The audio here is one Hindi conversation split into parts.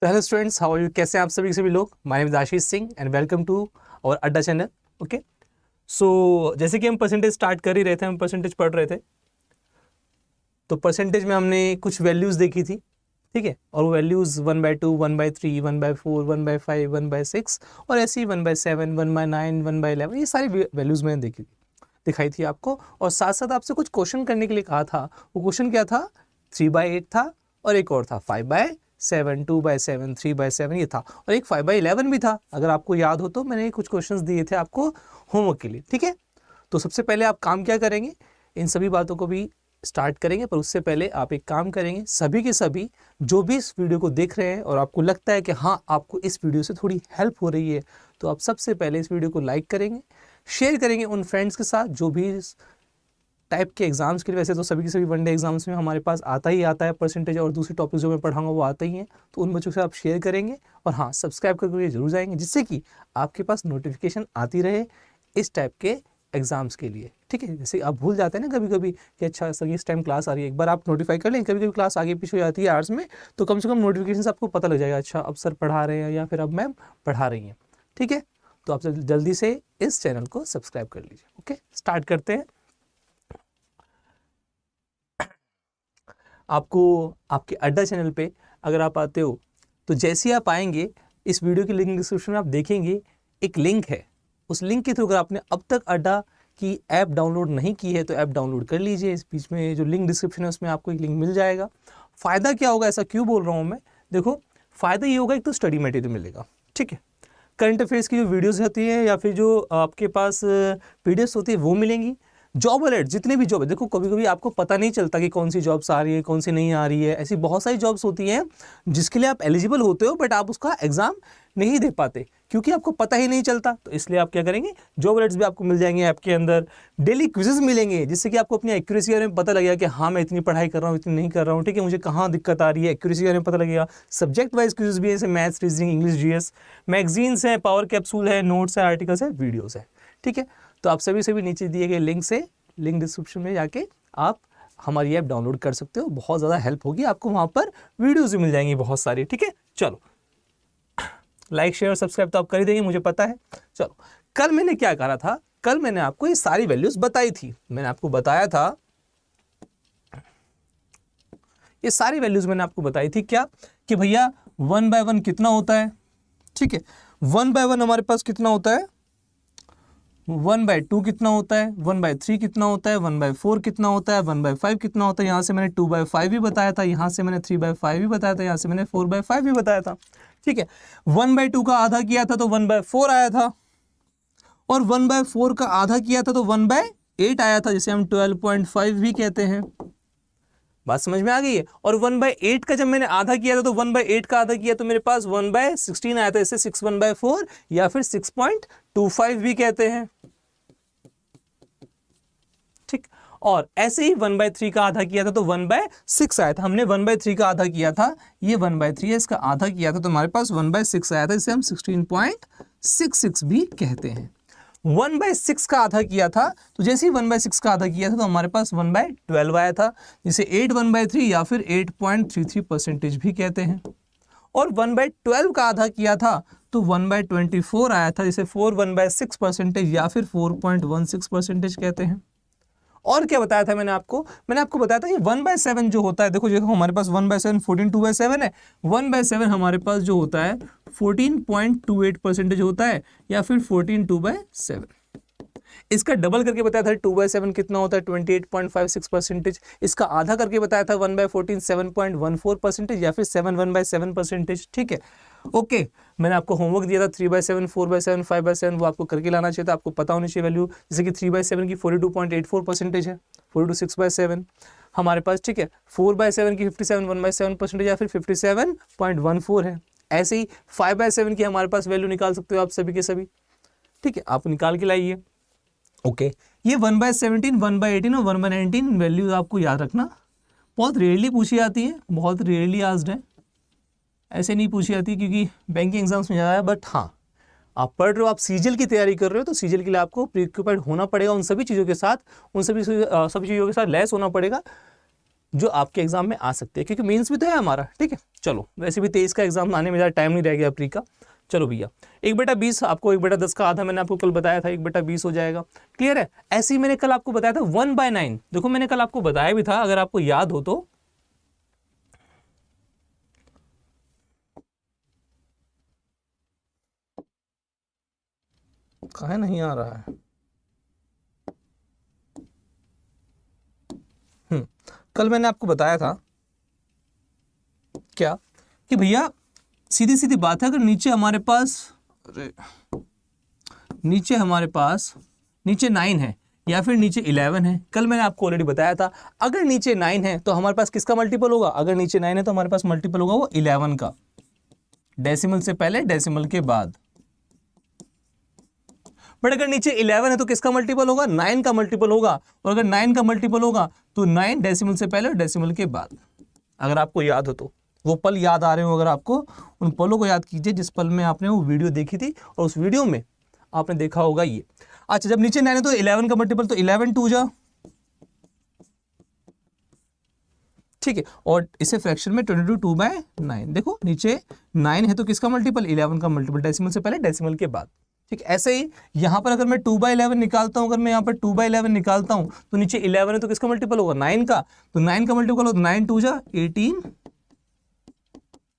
तो hello students, how are you? कैसे हैं आप सभी लोग? My name is Ashish Singh and welcome to our Adda channel. Okay, so जैसे कि हम परसेंटेज स्टार्ट कर ही रहे थे, हम परसेंटेज पढ़ रहे थे, तो परसेंटेज में हमने कुछ वैल्यूज़ देखी थी, ठीक है। और वो वैल्यूज़ 1/2, 1/3, 1/4, 1/5, 1/6 और ऐसे ही 1/7, 1/9, 1/11, ये सारी वैल्यूज़ मैंने देखी थी, दिखाई थी आपको। और साथ साथ आपसे कुछ क्वेश्चन करने के लिए कहा था। वो क्वेश्चन क्या था? 3/8 था और एक और था 5/7, 2/7, 3/7 ये था, और एक 5/11 भी था। अगर आपको याद हो तो मैंने कुछ क्वेश्चंस दिए थे आपको होमवर्क के लिए, ठीक है। तो सबसे पहले आप काम क्या करेंगे, इन सभी बातों को भी स्टार्ट करेंगे, पर उससे पहले आप एक काम करेंगे, सभी के सभी जो भी इस वीडियो को देख रहे हैं और आपको लगता है कि हाँ आपको इस वीडियो से थोड़ी हेल्प हो रही है, तो आप सबसे पहले इस वीडियो को लाइक करेंगे, शेयर करेंगे उन फ्रेंड्स के साथ जो भी इस टाइप के एग्जाम्स के लिए, वैसे तो सभी के सभी वनडे एग्जाम्स में हमारे पास आता ही आता है परसेंटेज, और दूसरे टॉपिक जो मैं पढ़ाऊंगा वो आते ही हैं, तो उन बच्चों के साथ आप शेयर करेंगे। और हाँ, सब्सक्राइब करके जरूर जाएंगे, जिससे कि आपके पास नोटिफिकेशन आती रहे इस टाइप के एग्जाम्स के लिए, ठीक है। जैसे आप भूल जाते हैं ना कभी कभी कि अच्छा सर इस टाइम क्लास आ रही है, एक बार आप नोटिफाई कर लें। कभी कभी क्लास आगे पीछे हो जाती है आवर्स में, तो कम से कम नोटिफिकेशन से आपको पता लग जाएगा, अच्छा अब सर पढ़ा रहे हैं या फिर अब मैम पढ़ा रही हैं, ठीक है। तो आप जल्दी से इस चैनल को सब्सक्राइब कर लीजिए। ओके, स्टार्ट करते हैं। आपको आपके अड्डा चैनल पे अगर आप आते हो, तो जैसे ही आप आएंगे, इस वीडियो की लिंक डिस्क्रिप्शन में आप देखेंगे एक लिंक है। उस लिंक के थ्रू अगर आपने अब तक अड्डा की ऐप डाउनलोड नहीं की है तो ऐप डाउनलोड कर लीजिए। इस बीच में जो लिंक डिस्क्रिप्शन है उसमें आपको एक लिंक मिल जाएगा। फ़ायदा क्या होगा, ऐसा क्यों बोल रहा हूँ मैं? देखो, फ़ायदा ये होगा, एक तो स्टडी मटेरियल मिलेगा, ठीक है। करंट अफेयर्स की जो वीडियोज़ होती है या फिर जो आपके पास पीडीएफ होती है वो मिलेंगी। जॉब अलर्ट, जितने भी जॉब है, देखो कभी कभी आपको पता नहीं चलता कि कौन सी जॉब्स आ रही है कौन सी नहीं आ रही है। ऐसी बहुत सारी जॉब्स होती हैं जिसके लिए आप एलिजिबल होते हो, बट आप उसका एग्जाम नहीं दे पाते क्योंकि आपको पता ही नहीं चलता। तो इसलिए आप क्या करेंगे, जॉब अलर्ट्स भी आपको मिल जाएंगे ऐप के अंदर। डेली क्विजेस मिलेंगे जिससे कि आपको अपनी एक्यूरेसी बारे में पता लगेगा कि हाँ मैं इतनी पढ़ाई कर रहा हूँ, इतनी नहीं कर रहा हूँ, ठीक है, मुझे कहाँ दिक्कत आ रही है, एक्यूरेसी बारे में पता लगेगा। सब्जेक्ट वाइज क्विजेस भी है, जैसे maths, reasoning, English, GS, magazines हैं, पावर कैप्सूल है, नोट्स है, आर्टिकल्स है, वीडियोस है, ठीक है। तो आप सभी नीचे दिए गए लिंक से, लिंक डिस्क्रिप्शन में जाके आप हमारी ऐप डाउनलोड कर सकते हो। बहुत ज़्यादा हेल्प होगी आपको, वहाँ पर वीडियोज़ भी मिल जाएंगी बहुत सारी, ठीक है। चलो, लाइक शेयर सब्सक्राइब तो आप कर ही देंगे, मुझे पता है। चलो, कल मैंने क्या करा था, कल मैंने आपको ये सारी वैल्यूज़ बताई थी। मैंने आपको बताया था, ये सारी वैल्यूज़ मैंने आपको बताई थी क्या, कि भैया 1/1 कितना होता है, ठीक है। 1/1 हमारे पास कितना होता है, 1/2 कितना होता है, 1/3 कितना होता है, 1/4 कितना होता है, 1/5 कितना होता है। यहाँ से मैंने 2/5 भी बताया था, यहाँ से मैंने 3/5 भी बताया था, यहाँ से मैंने 4/5 भी बताया था, ठीक है। 1/2 का आधा किया था तो 1/4 आया था, और 1/4 का आधा किया था तो 1/8 आया था, जिसे हम 12.5 भी कहते हैं। बात समझ में आ गई है। और 1/8 का जब मैंने आधा किया था तो 1/8 का आधा किया तो मेरे पास 1/16 आया था, इसे 6/4 या फिर 6.25 भी कहते हैं, ठीक। और ऐसे ही 1/3 का आधा किया था तो 1/6 आया था। हमने 1/3 का आधा किया था, ये 1/3 है, इसका आधा किया था तो हमारे पास 1/6 आया था, इसे हम 16.66 भी कहते हैं। 1/6 का आधा किया था, तो जैसे ही 1/6 का आधा किया था तो हमारे पास 1/12 आया था, जिसे 8/1/3 या फिर 8.33% भी कहते हैं। और 1/12 का आधा किया था तो 1/24 आया था, जिसे 4/1/6% या फिर 4.16% कहते हैं। और क्या बताया था मैंने आपको बताया था ये 1/7 जो होता है, देखो हमारे पास 1/7 14 2/7 है। 1/7 हमारे पास जो होता है 14.28% होता है, या फिर 14 2/7। इसका डबल करके बताया था 2/7 कितना होता है, 28.56%। इसका आधा करके बताया था 1/14 7.14%, या फिर 7 1/7%, ठीक है। ओके, मैंने आपको होमवर्क दिया था 3/7, 4/7, 5/7, वो आपको करके लाना चाहिए था, आपको पता होनी चाहिए वैल्यू। जैसे कि 3/7 की 42.84% है, 42 हमारे पास, ठीक है। 4/7 की 57 या फिर 57.14 है। ऐसे ही 5/7 की हमारे पास वैल्यू निकाल सकते हो आप सभी के सभी, ठीक है, आप निकाल के लाइए। ओके, ये 1/17, 1/18 और 1/19 वैल्यूज आपको याद रखना, बहुत रेयरली पूछी जाती है, बहुत रेयरली आस्क्ड है, ऐसे नहीं पूछी जाती क्योंकि बैंकिंग एग्जाम्स में ज़्यादा है। बट हाँ, आप पढ़ रहे हो, आप सीजीएल की तैयारी कर रहे हो, तो सीजीएल के लिए आपको प्रीऑक्यूपाइड होना पड़ेगा उन सभी चीज़ों के साथ, उन सभी चीज़ों के साथ लैस होना पड़ेगा, जो आपके एग्जाम में आ सकते हैं, क्योंकि मेंस भी तो है हमारा, ठीक है। चलो वैसे भी 23 का एग्जाम आने में ज़्यादा टाइम नहीं रह गया प्री का। चलो भैया 1/20 आपको 1/10 का आधा मैंने आपको कल बताया था, 1/20 हो जाएगा। क्लियर है। ऐसे ही मैंने कल आपको बताया था 1/9। देखो मैंने कल आपको बताया भी था, अगर आपको याद हो तो, कहाँ नहीं आ रहा है। कल मैंने आपको बताया था क्या कि भैया सीधी सीधी बात है, अगर नीचे हमारे पास, अरे नीचे हमारे पास नीचे 9 है या फिर नीचे 11 है, कल मैंने आपको ऑलरेडी बताया था, अगर नीचे 9 है तो हमारे पास किसका मल्टीपल होगा, अगर नीचे 9 है तो हमारे पास मल्टीपल होगा वो 11 का, डेसिमल से पहले डेसिमल के बाद। बट अगर नीचे 11 है तो किसका मल्टीपल होगा, 9 का मल्टीपल होगा, और अगर 9 का मल्टीपल होगा तो 9 डेसिमल से पहले और डेसिमल के बाद। अगर आपको याद हो तो, वो पल याद आ रहे हो अगर आपको, उन पलों को याद कीजिए जिस पल में आपने वो वीडियो देखी थी, और उस वीडियो में आपने देखा होगा ये। अच्छा जब नीचे 9 है तो 11 का मल्टीपल, तो 11 2 जा, ठीक है, और इसे फ्रैक्शन में 22 2/9। देखो नीचे 9 है तो किसका मल्टीपल, 11 का मल्टीपल, डेसिमल से पहले डेसिमल के बाद। ठीक, ऐसे ही यहां पर अगर मैं 2/11 निकालता हूं, अगर मैं यहां पर 2/11 निकालता हूं तो नीचे 11 है तो किसका मल्टीपल होगा, 9 का, तो 9 का मल्टीपल होगा 9 2 जा 18,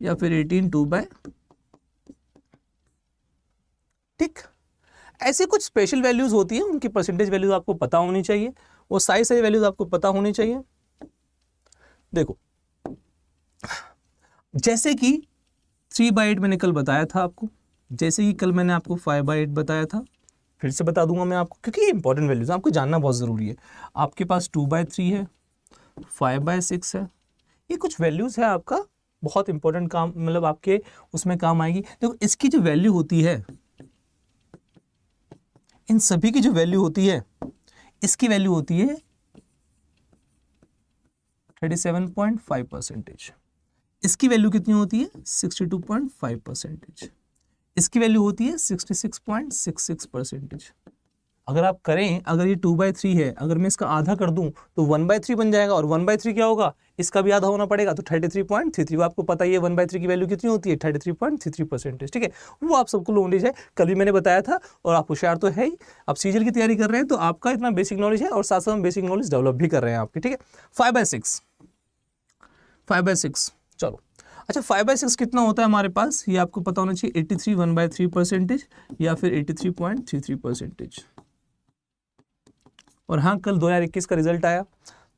या फिर 18 2/, ठीक। ऐसे कुछ स्पेशल वैल्यूज होती है, उनकी परसेंटेज वैल्यूज आपको पता होनी चाहिए, वो सारी सारी वैल्यूज आपको पता होनी चाहिए। देखो जैसे कि 3/8 मैंने कल बताया था आपको, जैसे कि कल मैंने आपको 5/8 बताया था, फिर से बता दूंगा मैं आपको, क्योंकि ये इंपॉर्टेंट वैल्यूज आपको जानना बहुत जरूरी है। आपके पास 2/3 है, 5/6 है, ये कुछ वैल्यूज है आपका बहुत इंपॉर्टेंट काम, मतलब आपके उसमें काम आएगी। देखो इसकी जो वैल्यू होती है, इन सभी की जो वैल्यू होती है, इसकी वैल्यू होती है 37.5%, इसकी वैल्यू कितनी होती है 62.5%, इसकी वैल्यू होती है 66.66%। अगर आप करें, अगर ये 2/3 है, अगर मैं इसका आधा कर दूं तो 1/3 बन जाएगा, और 1/3 क्या होगा, इसका भी आधा होना पड़ेगा, तो 33.33। वो आपको पता ही है 1/3 की वैल्यू कितनी होती है, 33.33%। ठीक है, वो आप सबको नॉलेज है, कल भी मैंने बताया था, और आप होशियार तो है ही, आप सीजीएल की तैयारी कर रहे हैं तो आपका इतना बेसिक नॉलेज है, और साथ साथ हम बेसिक नॉलेज डेवलप भी कर रहे हैं आपके। ठीक है, 5/6, चलो अच्छा 5/6 कितना होता है हमारे पास, ये आपको पता होना चाहिए, 83 1/3% या फिर 83.33%। और हाँ कल 2021 का रिजल्ट आया,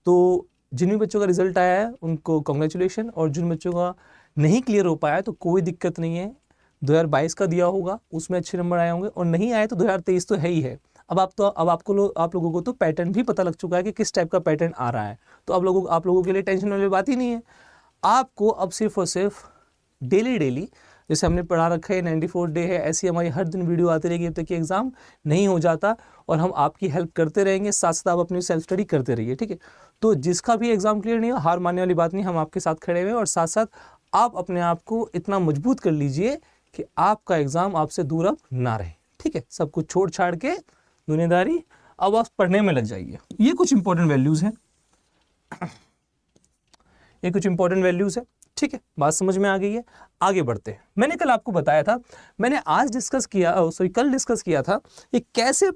तो जिन भी बच्चों का रिजल्ट आया है उनको कॉन्ग्रेचुलेशन, और जिन बच्चों का नहीं क्लियर हो पाया तो कोई दिक्कत नहीं है, 2022 का दिया होगा उसमें अच्छे नंबर आए होंगे, और नहीं आए तो 2023 तो है ही है। अब आप लोगों को तो पैटर्न भी पता लग चुका है कि किस टाइप का पैटर्न आ रहा है, तो आप लोगों के लिए टेंशन वाली बात ही नहीं है। आपको अब सिर्फ और सिर्फ डेली जैसे हमने पढ़ा रखा है 94 डे है, ऐसी हमारी हर दिन वीडियो आती रहेगी जब तक कि एग्जाम नहीं हो जाता, और हम आपकी हेल्प करते रहेंगे, साथ साथ आप अपनी सेल्फ स्टडी करते रहिए। ठीक है, तो जिसका भी एग्जाम क्लियर नहीं हो, हार मानने वाली बात नहीं, हम आपके साथ खड़े हुए हैं, और साथ साथ आप अपने आप को इतना मजबूत कर लीजिए कि आपका एग्जाम आपसे दूर अब ना रहे। ठीक है, सब कुछ छोड़ छाड़ के दुनियादारी, अब आप पढ़ने में लग जाइए। ये कुछ इंपॉर्टेंट वैल्यूज हैं, ये कुछ इंपॉर्टेंट वैल्यूज है। ठीक है, बात समझ में आ गई है, आगे बढ़ते हैं। मैंने कल आपको बताया था, मैंने आज डिस्कस किया, कल डिस्कस किया था कि कैसे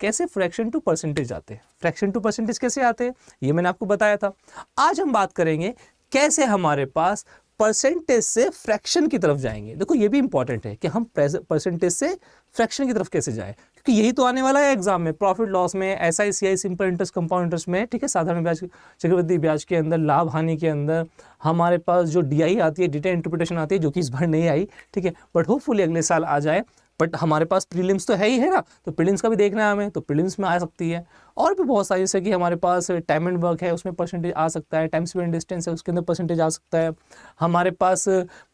कैसे फ्रैक्शन टू परसेंटेज आते हैं, फ्रैक्शन टू परसेंटेज कैसे आते हैं, ये मैंने आपको बताया था। आज हम बात करेंगे कैसे हमारे पास परसेंटेज से फ्रैक्शन की तरफ जाएंगे। देखो ये भी इंपॉर्टेंट है कि हम परसेंटेज से फ्रैक्शन की तरफ कैसे जाएं, क्योंकि यही तो आने वाला है एग्जाम में, प्रॉफिट लॉस में, SI CI, simple interest, compound interest में। ठीक है, साधारण ब्याज, चक्रवृद्धि ब्याज के अंदर, लाभ हानि के अंदर हमारे पास जो डीआई आती है, डेटा इंटरप्रिटेशन आती है, जो कि इस बार नहीं आई। ठीक है, बट होपफुली अगले साल आ जाए। बट हमारे पास प्रीलिम्स तो है ही है ना, तो प्रीलिम्स का भी देखना है हमें, तो प्रीलिम्स में आ सकती है। और भी बहुत सारी, जैसे कि हमारे पास टाइम एंड वर्क है, उसमें परसेंटेज आ सकता है, टाइम स्पेंड डिस्टेंस है, उसके अंदर परसेंटेज आ सकता है। हमारे पास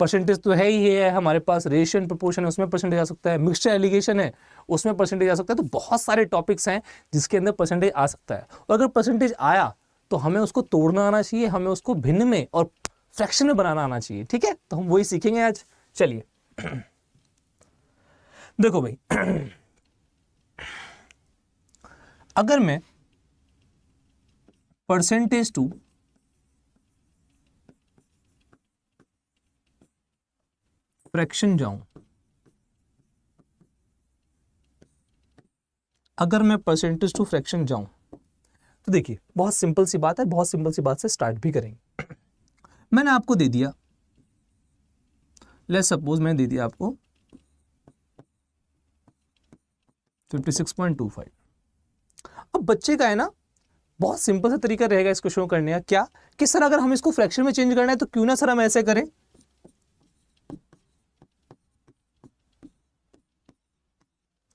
परसेंटेज तो है ही है, हमारे पास रेशियो प्रपोर्शन है, उसमें परसेंटेज आ सकता है, मिक्सचर एलिगेशन है, उसमें परसेंटेज आ सकता है। तो बहुत सारे टॉपिक्स हैं जिसके अंदर परसेंटेज आ सकता है, और अगर परसेंटेज आया तो हमें उसको तोड़ना आना चाहिए, हमें उसको भिन्न में और फ्रैक्शन में बनाना आना चाहिए। ठीक है, तो हम वही सीखेंगे आज। चलिए देखो भाई, अगर मैं परसेंटेज टू फ्रैक्शन जाऊं, अगर मैं परसेंटेज टू फ्रैक्शन जाऊं तो देखिए बहुत सिंपल सी बात है, बहुत सिंपल सी बात से स्टार्ट भी करेंगे। मैंने आपको दे दिया, लेट्स सपोज मैंने दे दिया आपको 56.25। अब बच्चे का है ना, बहुत सिंपल सा तरीका रहेगा इसको शो करने का। क्या कि सर अगर हम इसको फ्रैक्शन में चेंज करना है तो क्यों ना सर हम ऐसे करें,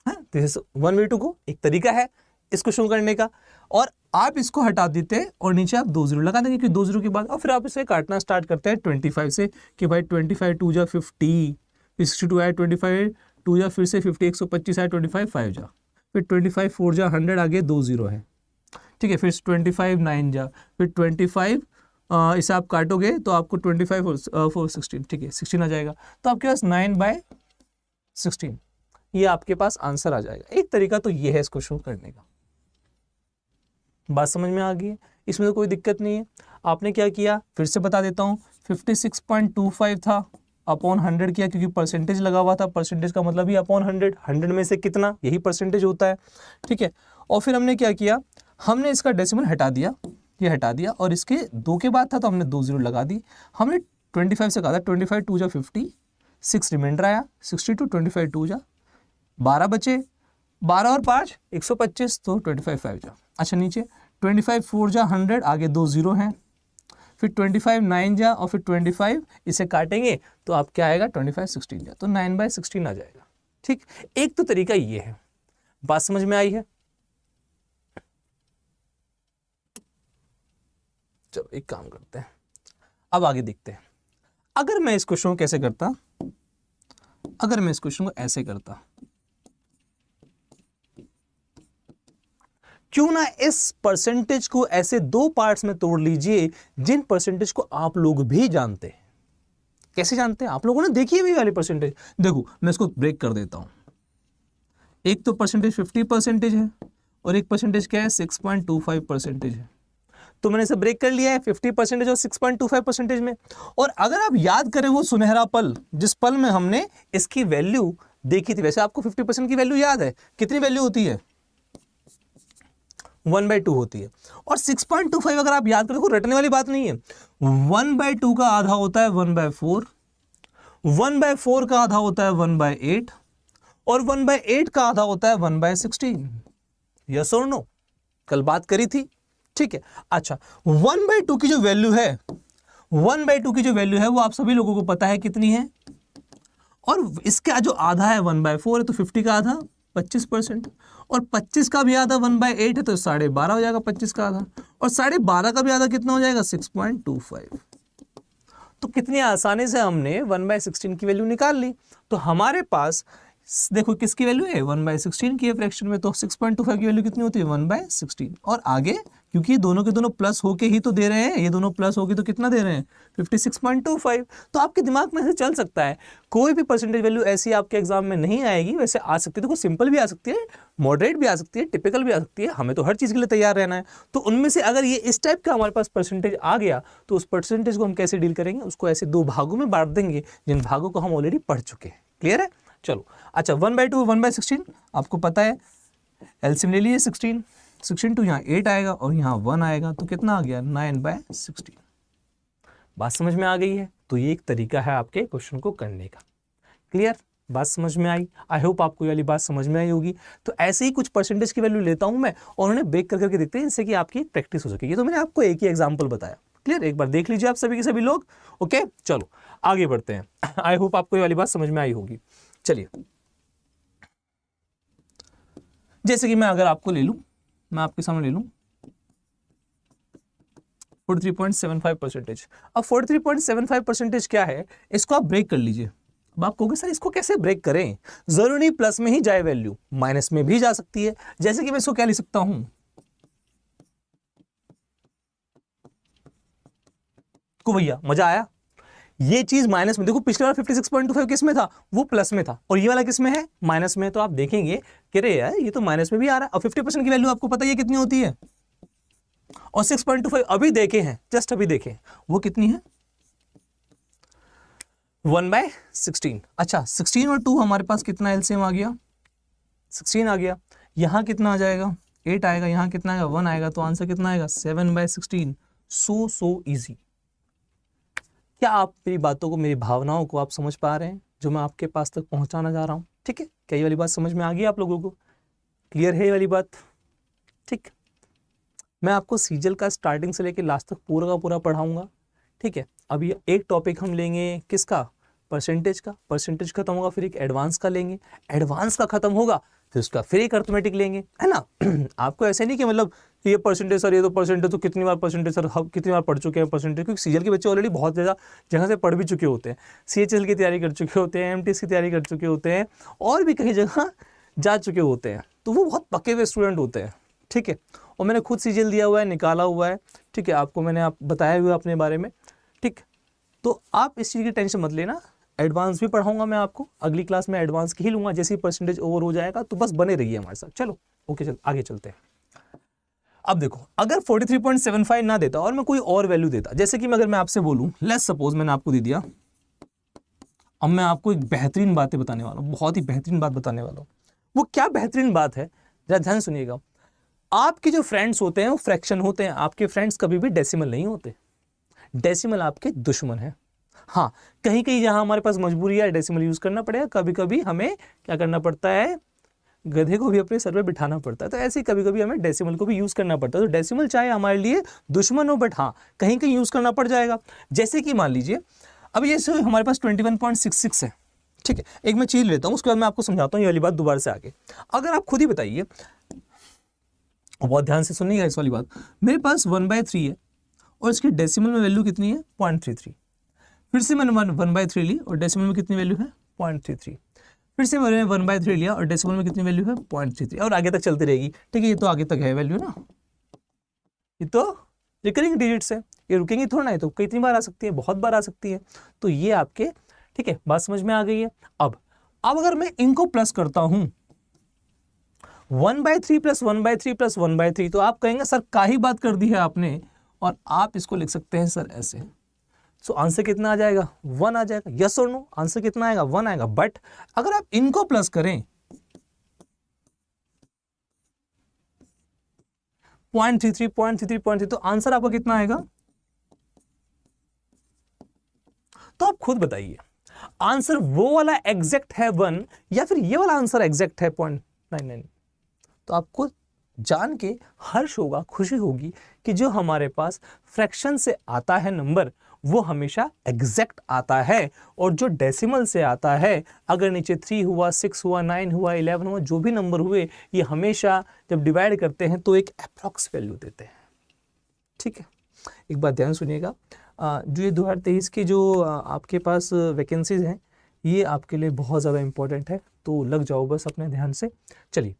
this is one way to go, एक तरीका है इसको शो करने का। और आप इसको हटा देते हैं और नीचे आप 2 जीरो लगा देंगे कि 2 जीरो के बाद, और फिर आप इसे काटना स्टार्ट करते हैं 25 से कि भाई 25 2 जा 50, 62 आया 25 2 जा फिर से 50, 125 आया 25 5 जा, फिर 25 4 जा 100, आगे 2 जीरो है, ठीक है। फिर 25 9 जा, फिर 25 इसे आप काटोगे तो आपको 25 4 16, ठीक है 16 आ जाएगा। तो आपके पास 9/16 ये आपके पास आंसर आ जाएगा। एक तरीका तो ये है इसको शो करने का। बात समझ में आ गई है, इसमें तो कोई दिक्कत नहीं है। आपने क्या किया फिर से बता देता हूँ, 56.25 था अपॉन 100 किया, क्योंकि परसेंटेज लगा हुआ था, परसेंटेज का मतलब ही अपॉन 100, 100 में से कितना, यही परसेंटेज होता है, ठीक है। और फिर हमने क्या किया, हमने इसका डेसिमल हटा दिया, ये हटा दिया, और इसके 2 के बाद था तो हमने 2 जीरो लगा दी। हमने 25 से कहा था 25 2 जा 50, 6 रिमाइंडर आया 62, 25 2 जा 12 बचे, 12 और 5 125, तो 25 5 जा। अच्छा नीचे 25 4 जा 100, आगे 2 जीरो हैं, फिर 25 9 जा, और फिर 25 इसे काटेंगे तो आप क्या आएगा 25 16 जा, तो 9/16 आ जाएगा, ठीक। एक तो तरीका ये है, बात समझ में आई है। चलो एक काम करते हैं, अब आगे देखते हैं। अगर मैं इस क्वेश्चन को कैसे करता, अगर मैं इस क्वेश्चन को ऐसे करता, क्यों ना इस परसेंटेज को ऐसे 2 पार्ट्स में तोड़ लीजिए जिन परसेंटेज को आप लोग भी जानते हैं। कैसे जानते हैं, आप लोगों ने देखी है भी वाली परसेंटेज। देखो मैं इसको ब्रेक कर देता हूं, एक तो परसेंटेज 50% है और एक परसेंटेज क्या है 6.25% है। तो मैंने इसे ब्रेक कर लिया है 50% और 6.25% में। और अगर आप याद करें वो सुनहरा पल, जिस पल में हमने इसकी वैल्यू देखी थी, वैसे आपको 50% की वैल्यू याद है, कितनी वैल्यू होती है 1/2 होती है। और 6.25 अगर आप याद करें, देखो रटने वाली बात नहीं है, 1/2 का आधा होता है 1/4, 1/4 का आधा होता है 1/8, और 1/8 का आधा होता है 1/16। यस और नो, कल बात करी थी, ठीक है। अच्छा 1/2 की जो वैल्यू है, 1/2 की जो वैल्यू है वो आप सभी लोगों को पता है कितनी है, और इसका जो आधा है 1/4 है, तो 50 का आधा 25%, और 25 का भी आधा 1/8 है, तो 12.5 हो जाएगा 25 का आधा, और 12.5 का भी आधा कितना हो जाएगा 6.25। तो कितनी आसानी से हमने 1/16 की वैल्यू निकाल ली। तो हमारे पास देखो किसकी वैल्यू है 1/16 की है फ्रैक्शन में, तो 6.25 की वैल्यू कितनी होती है 1/16। और आगे क्योंकि दोनों के दोनों प्लस होके ही तो दे रहे हैं, ये दोनों प्लस होके तो कितना दे रहे हैं 56.25। तो आपके दिमाग में से चल सकता है कोई भी परसेंटेज वैल्यू ऐसी आपके एग्जाम में नहीं आएगी, वैसे आ सकती है, देखो सिंपल भी आ सकती है, मॉडरेट भी आ सकती है, टिपिकल भी आ सकती है, हमें तो हर चीज़ के लिए तैयार रहना है। तो उनमें से अगर ये इस टाइप का हमारे पास परसेंटेज आ गया तो उस परसेंटेज को हम कैसे डील करेंगे, उसको ऐसे 2 भागों में बांट देंगे जिन भागों को हम ऑलरेडी पढ़ चुके हैं। क्लियर है, चलो। अच्छा 1/2 1/16 आपको पता है, एलसीएम ले लीजिए 16 टू यहाँ 8 आएगा और यहाँ 1 आएगा, तो कितना आ गया 9/16। बात समझ में आ गई है। तो ये एक तरीका है आपके क्वेश्चन को करने का। क्लियर, बात समझ में आई। आई होप आपको ये वाली बात समझ में आई होगी। तो ऐसे ही कुछ परसेंटेज की वैल्यू लेता हूं मैं और उन्हें ब्रेक कर करके देखते हैं, इससे कि आपकी प्रैक्टिस हो सके। ये तो मैंने आपको एक ही एग्जाम्पल बताया। क्लियर, एक बार देख लीजिए आप सभी के सभी लोग। ओके चलो आगे बढ़ते हैं। आई होप आपको ये वाली बात समझ में आई होगी। चलिए जैसे कि मैं अगर आपको ले लूं, मैं आपके सामने ले लूं 43.75%। अब 43.75% क्या है, इसको आप ब्रेक कर लीजिए। अब आप कहोगे सर इसको कैसे ब्रेक करें, जरूरी नहीं प्लस में ही जाए वैल्यू, माइनस में भी जा सकती है। जैसे कि मैं इसको क्या लिख सकता हूं, को भैया मजा आया। ये चीज माइनस में, देखो पिछले वाला 56.25 किस में था, वो प्लस में था, और ये वाला किस में है, माइनस में। तो आप देखेंगे कि रे यार ये तो माइनस में भी आ रहा है। और 50% की वैल्यू आपको पता है कितनी होती है, और 6.25 अभी देखे हैं, जस्ट अभी देखे, वो कितनी है 1/16। अच्छा 16 और 2 हमारे पास कितना एलसीएम आ गया 16 आ गया, यहाँ कितना आ जाएगा 8 आएगा, यहाँ कितना आएगा 1 आएगा, तो आंसर कितना आएगा 7/16। So easy. क्या आप मेरी बातों को, मेरी भावनाओं को आप समझ पा रहे हैं जो मैं आपके पास तक पहुंचाना जा रहा हूं? ठीक है, क्या ये वाली बात समझ में आ गई आप लोगों को? क्लियर है ये वाली बात? ठीक, मैं आपको सीजल का स्टार्टिंग से लेकर लास्ट तक पूरा का पूरा पढ़ाऊंगा। ठीक है, अभी एक टॉपिक हम लेंगे किसका, परसेंटेज का। परसेंटेज खत्म होगा फिर एक एडवांस का लेंगे, एडवांस का खत्म होगा फिर उसका फिर एक अर्थमेटिक लेंगे, है ना। आपको ऐसे नहीं कि मतलब ये परसेंटेज सर, ये तो परसेंटेज तो कितनी बार परसेंटेज सर, हम कितनी बार पढ़ चुके हैं परसेंटेज, क्योंकि सीजल के बच्चे ऑलरेडी बहुत ज़्यादा जगह से पढ़ भी चुके होते हैं, CHL की तैयारी कर चुके होते हैं, MTS की तैयारी कर चुके होते हैं, और भी कई जगह जा चुके होते हैं, तो वो बहुत पके हुए स्टूडेंट होते हैं। ठीक है, और मैंने खुद सीजल दिया हुआ है, निकाला हुआ है। ठीक है, आपको मैंने आप बताया हुआ अपने बारे में। ठीक, तो आप इस चीज़ की टेंशन मत लेना, एडवांस भी पढ़ाऊंगा मैं आपको, अगली क्लास में एडवांस की ही लूंगा, जैसे ही परसेंटेज ओवर हो जाएगा, तो बस बने रहिए हमारे साथ। चलो ओके, चल आगे चलते हैं। अब देखो, अगर 43.75 ना देता और मैं कोई और वैल्यू देता, जैसे कि अगर मैं आपसे बोलूं, लेट्स सपोज मैंने आपको दे दिया, अब मैं आपको एक बेहतरीन बातें बताने वाला हूं, बहुत ही बेहतरीन बात बताने वाला हूं। वो क्या बेहतरीन बात है, जरा ध्यान सुनिएगा। आपके जो फ्रेंड्स होते हैं वो फ्रैक्शन होते हैं, आपके फ्रेंड्स कभी भी डेसिमल नहीं होते, डेसिमल आपके दुश्मन है। हाँ, कहीं कहीं जहां हमारे पास मजबूरी है डेसिमल यूज करना पड़ेगा, कभी कभी हमें क्या करना पड़ता है, गधे को भी अपने सर पे बिठाना पड़ता है, तो ऐसे कभी कभी हमें डेसिमल को भी यूज करना पड़ता है। तो डेसिमल चाहे हमारे लिए दुश्मन हो, बट हाँ कहीं कहीं यूज करना पड़ जाएगा। जैसे कि मान लीजिए अब ये हमारे पास 21.66 है। ठीक है, एक मैं चीज लेता हूं, उसके बाद मैं आपको समझाता हूँ ये वाली बात दोबारा से आगे। अगर आप खुद ही बताइए, बहुत ध्यान से सुनिएगा इस वाली बात, मेरे पास 1/3 है और इसकी डेसिमल में वैल्यू कितनी है 0.33, फिर से मैंने 1/3 ली और डेसिमल में कितनी वैल्यू है 0.33, फिर से मैंने 1/3 लिया और डेसिमल में कितनी वैल्यू है 0.33, और आगे तक चलती रहेगी। ठीक है, ये तो आगे तक है वैल्यू ना, ये तो रिकरिंग डिजिट्स है, ये रुकेंगी थोड़ा ना, ये तो कितनी बार आ सकती है, बहुत बार आ सकती है। तो ये आपके, ठीक है, बात समझ में आ गई है। अब अगर मैं इनको प्लस करता हूं 1/3 + 1/3 + 1/3, तो आप कहेंगे सर क्या ही बात कर दी है आपने, और आप इसको लिख सकते हैं सर ऐसे। सो आंसर कितना आ जाएगा 1 आ जाएगा, यस और नो, आंसर कितना आएगा 1 आएगा। बट अगर आप इनको प्लस करें 0.33 0.33 0.33, तो आंसर आपका कितना आएगा, तो आप खुद बताइए आंसर वो वाला एग्जैक्ट है 1 या फिर ये वाला आंसर एग्जैक्ट है 0.99। तो आपको जान के हर्ष होगा, खुशी होगी कि जो हमारे पास फ्रैक्शन से आता है नंबर, वो हमेशा एग्जैक्ट आता है, और जो डेसिमल से आता है, अगर नीचे 3 हुआ, 6 हुआ, 9 हुआ, 11 हुआ, जो भी नंबर हुए, ये हमेशा जब डिवाइड करते हैं तो एक अप्रॉक्स वैल्यू देते हैं। ठीक है, एक बात ध्यान सुनिएगा, जो ये 2023 की जो आपके पास वैकेंसीज हैं, ये आपके लिए बहुत ज़्यादा इंपॉर्टेंट है, तो लग जाओ बस अपने ध्यान से। चलिए,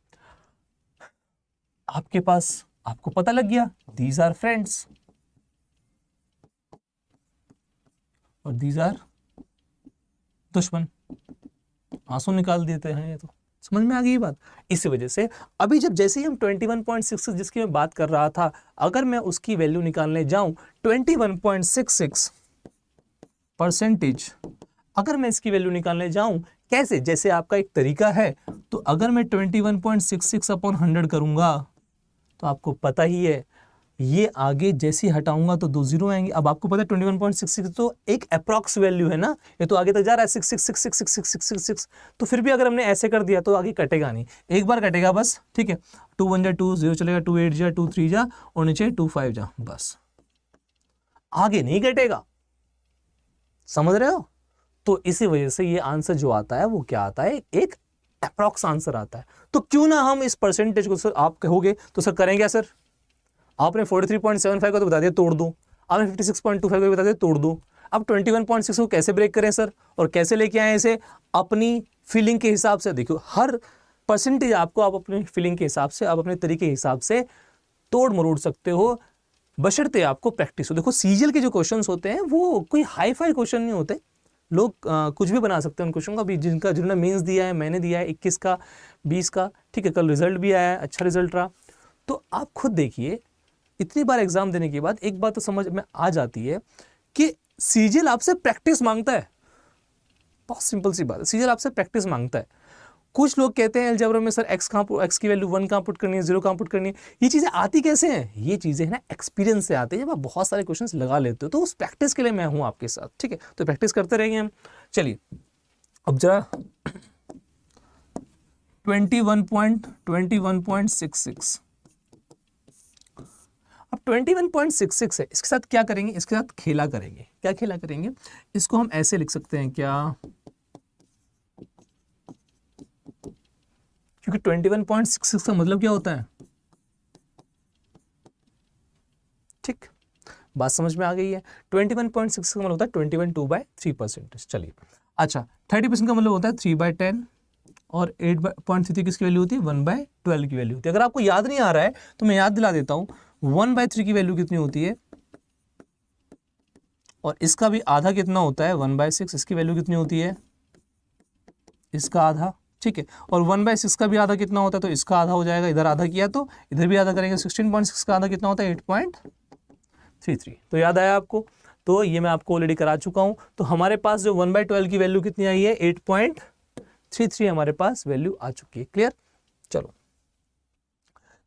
आपके पास, आपको पता लग गया दीज आर फ्रेंड्स और दीज आर दुश्मन, आंसू निकाल देते हैं, ये तो समझ में आ गई बात। इसी वजह से अभी जब जैसे ही हम 21.66 जिसकी मैं बात कर रहा था, अगर मैं उसकी वैल्यू निकालने जाऊं 21.66 परसेंटेज, अगर मैं इसकी वैल्यू निकालने जाऊं कैसे, जैसे आपका एक तरीका है, तो अगर मैं 21.66 अपॉन 100 करूंगा, तो आपको पता ही है ये आगे जैसे ही हटाऊंगा तो 2 जीरो आएंगे। अब आपको पता है 21.66 तो एक अप्रॉक्स वैल्यू है ना, ये तो आगे तक जा रहा है 6666666, तो फिर भी अगर हमने ऐसे कर दिया तो आगे कटेगा नहीं, एक बार कटेगा बस। ठीक है, 2 1 जा 2 0 चलेगा, 2 8 जा 2 3 जा और नीचे 2 5 जा, बस आगे नहीं कटेगा, समझ रहे हो। तो इसी वजह से ये आंसर जो आता है वो क्या आता है, एक अप्रॉक्स आंसर आता है। तो क्यों ना हम इस परसेंटेज को, सर आप कहोगे तो सर करेंगे, सर आपने 43.75 का तो बता दिया तोड़ दो, आपने 56.25 का बता दिया तोड़ दो, अब 21.6 को कैसे ब्रेक करें सर, और कैसे लेके आए इसे अपनी फीलिंग के हिसाब से। देखो हर परसेंटेज आपको आप अपनी फीलिंग के हिसाब से, आप अपने तरीके के हिसाब से तोड़ मरोड़ सकते हो, बशर्ते आपको प्रैक्टिस हो। देखो सीजीएल के जो क्वेश्चंस होते हैं वो कोई हाई फाई क्वेश्चन नहीं होते, लोग कुछ भी बना सकते हैं उन क्वेश्चन का भी, जिन्होंने मेंस दिया है, मैंने दिया है 21 का 20 का। ठीक है, कल रिजल्ट भी आया है, अच्छा रिजल्ट रहा। तो आप खुद देखिए इतनी बार एग्जाम देने के बाद एक बात तो समझ में आ जाती है कि सीजीएल आपसे प्रैक्टिस मांगता है। बहुत सिंपल सी बात है, सीजीएल आपसे प्रैक्टिस मांगता है। कुछ लोग कहते हैं अलजेब्रा में सर एक्स की वैल्यू 1 कहाँ पुट करनी है, 0 कहाँ पुट करनी है। ये चीज़ें आती कैसे हैं? ये चीज़ें है ना एक्सपीरियंस से आती है, जब आप बहुत सारे क्वेश्चंस लगा लेते हो। तो उस प्रैक्टिस के लिए मैं हूँ आपके साथ, ठीक है। तो प्रैक्टिस करते रहेंगे हम। चलिए अब जरा 21.66, अब 21.66 है, इसके साथ क्या करेंगे? इसके साथ खेला करेंगे। क्या खेला करेंगे? इसको हम ऐसे लिख सकते हैं क्या, क्योंकि 21.66 का मतलब क्या होता है? ठीक, बात समझ में आ गई है। 21.66 का मतलब होता है 21/2/3%। चलिए अच्छा, 30% का मतलब होता है 3/10 और 8.33 किसकी वैल्यू होती है? 1/12 की वैल्यू होती है। अगर आपको याद नहीं आ रहा है तो मैं याद दिला देता हूं, 1/3 की वैल्यू कितनी होती है, और इसका भी आधा कितना होता है? 1/6। इसकी वैल्यू कितनी होती है? इसका आधा, ठीक है। और 1/6 का भी आधा कितना होता है? तो इसका आधा हो जाएगा। इधर आधा किया तो इधर भी आधा करेंगे। 16.6 का आधा कितना होता है? 8.33। तो याद आया आपको? तो ये मैं आपको ऑलरेडी करा चुका हूं। तो हमारे पास जो 1/12 की वैल्यू कितनी आई है? 8.33 हमारे पास वैल्यू आ चुकी है। क्लियर? चलो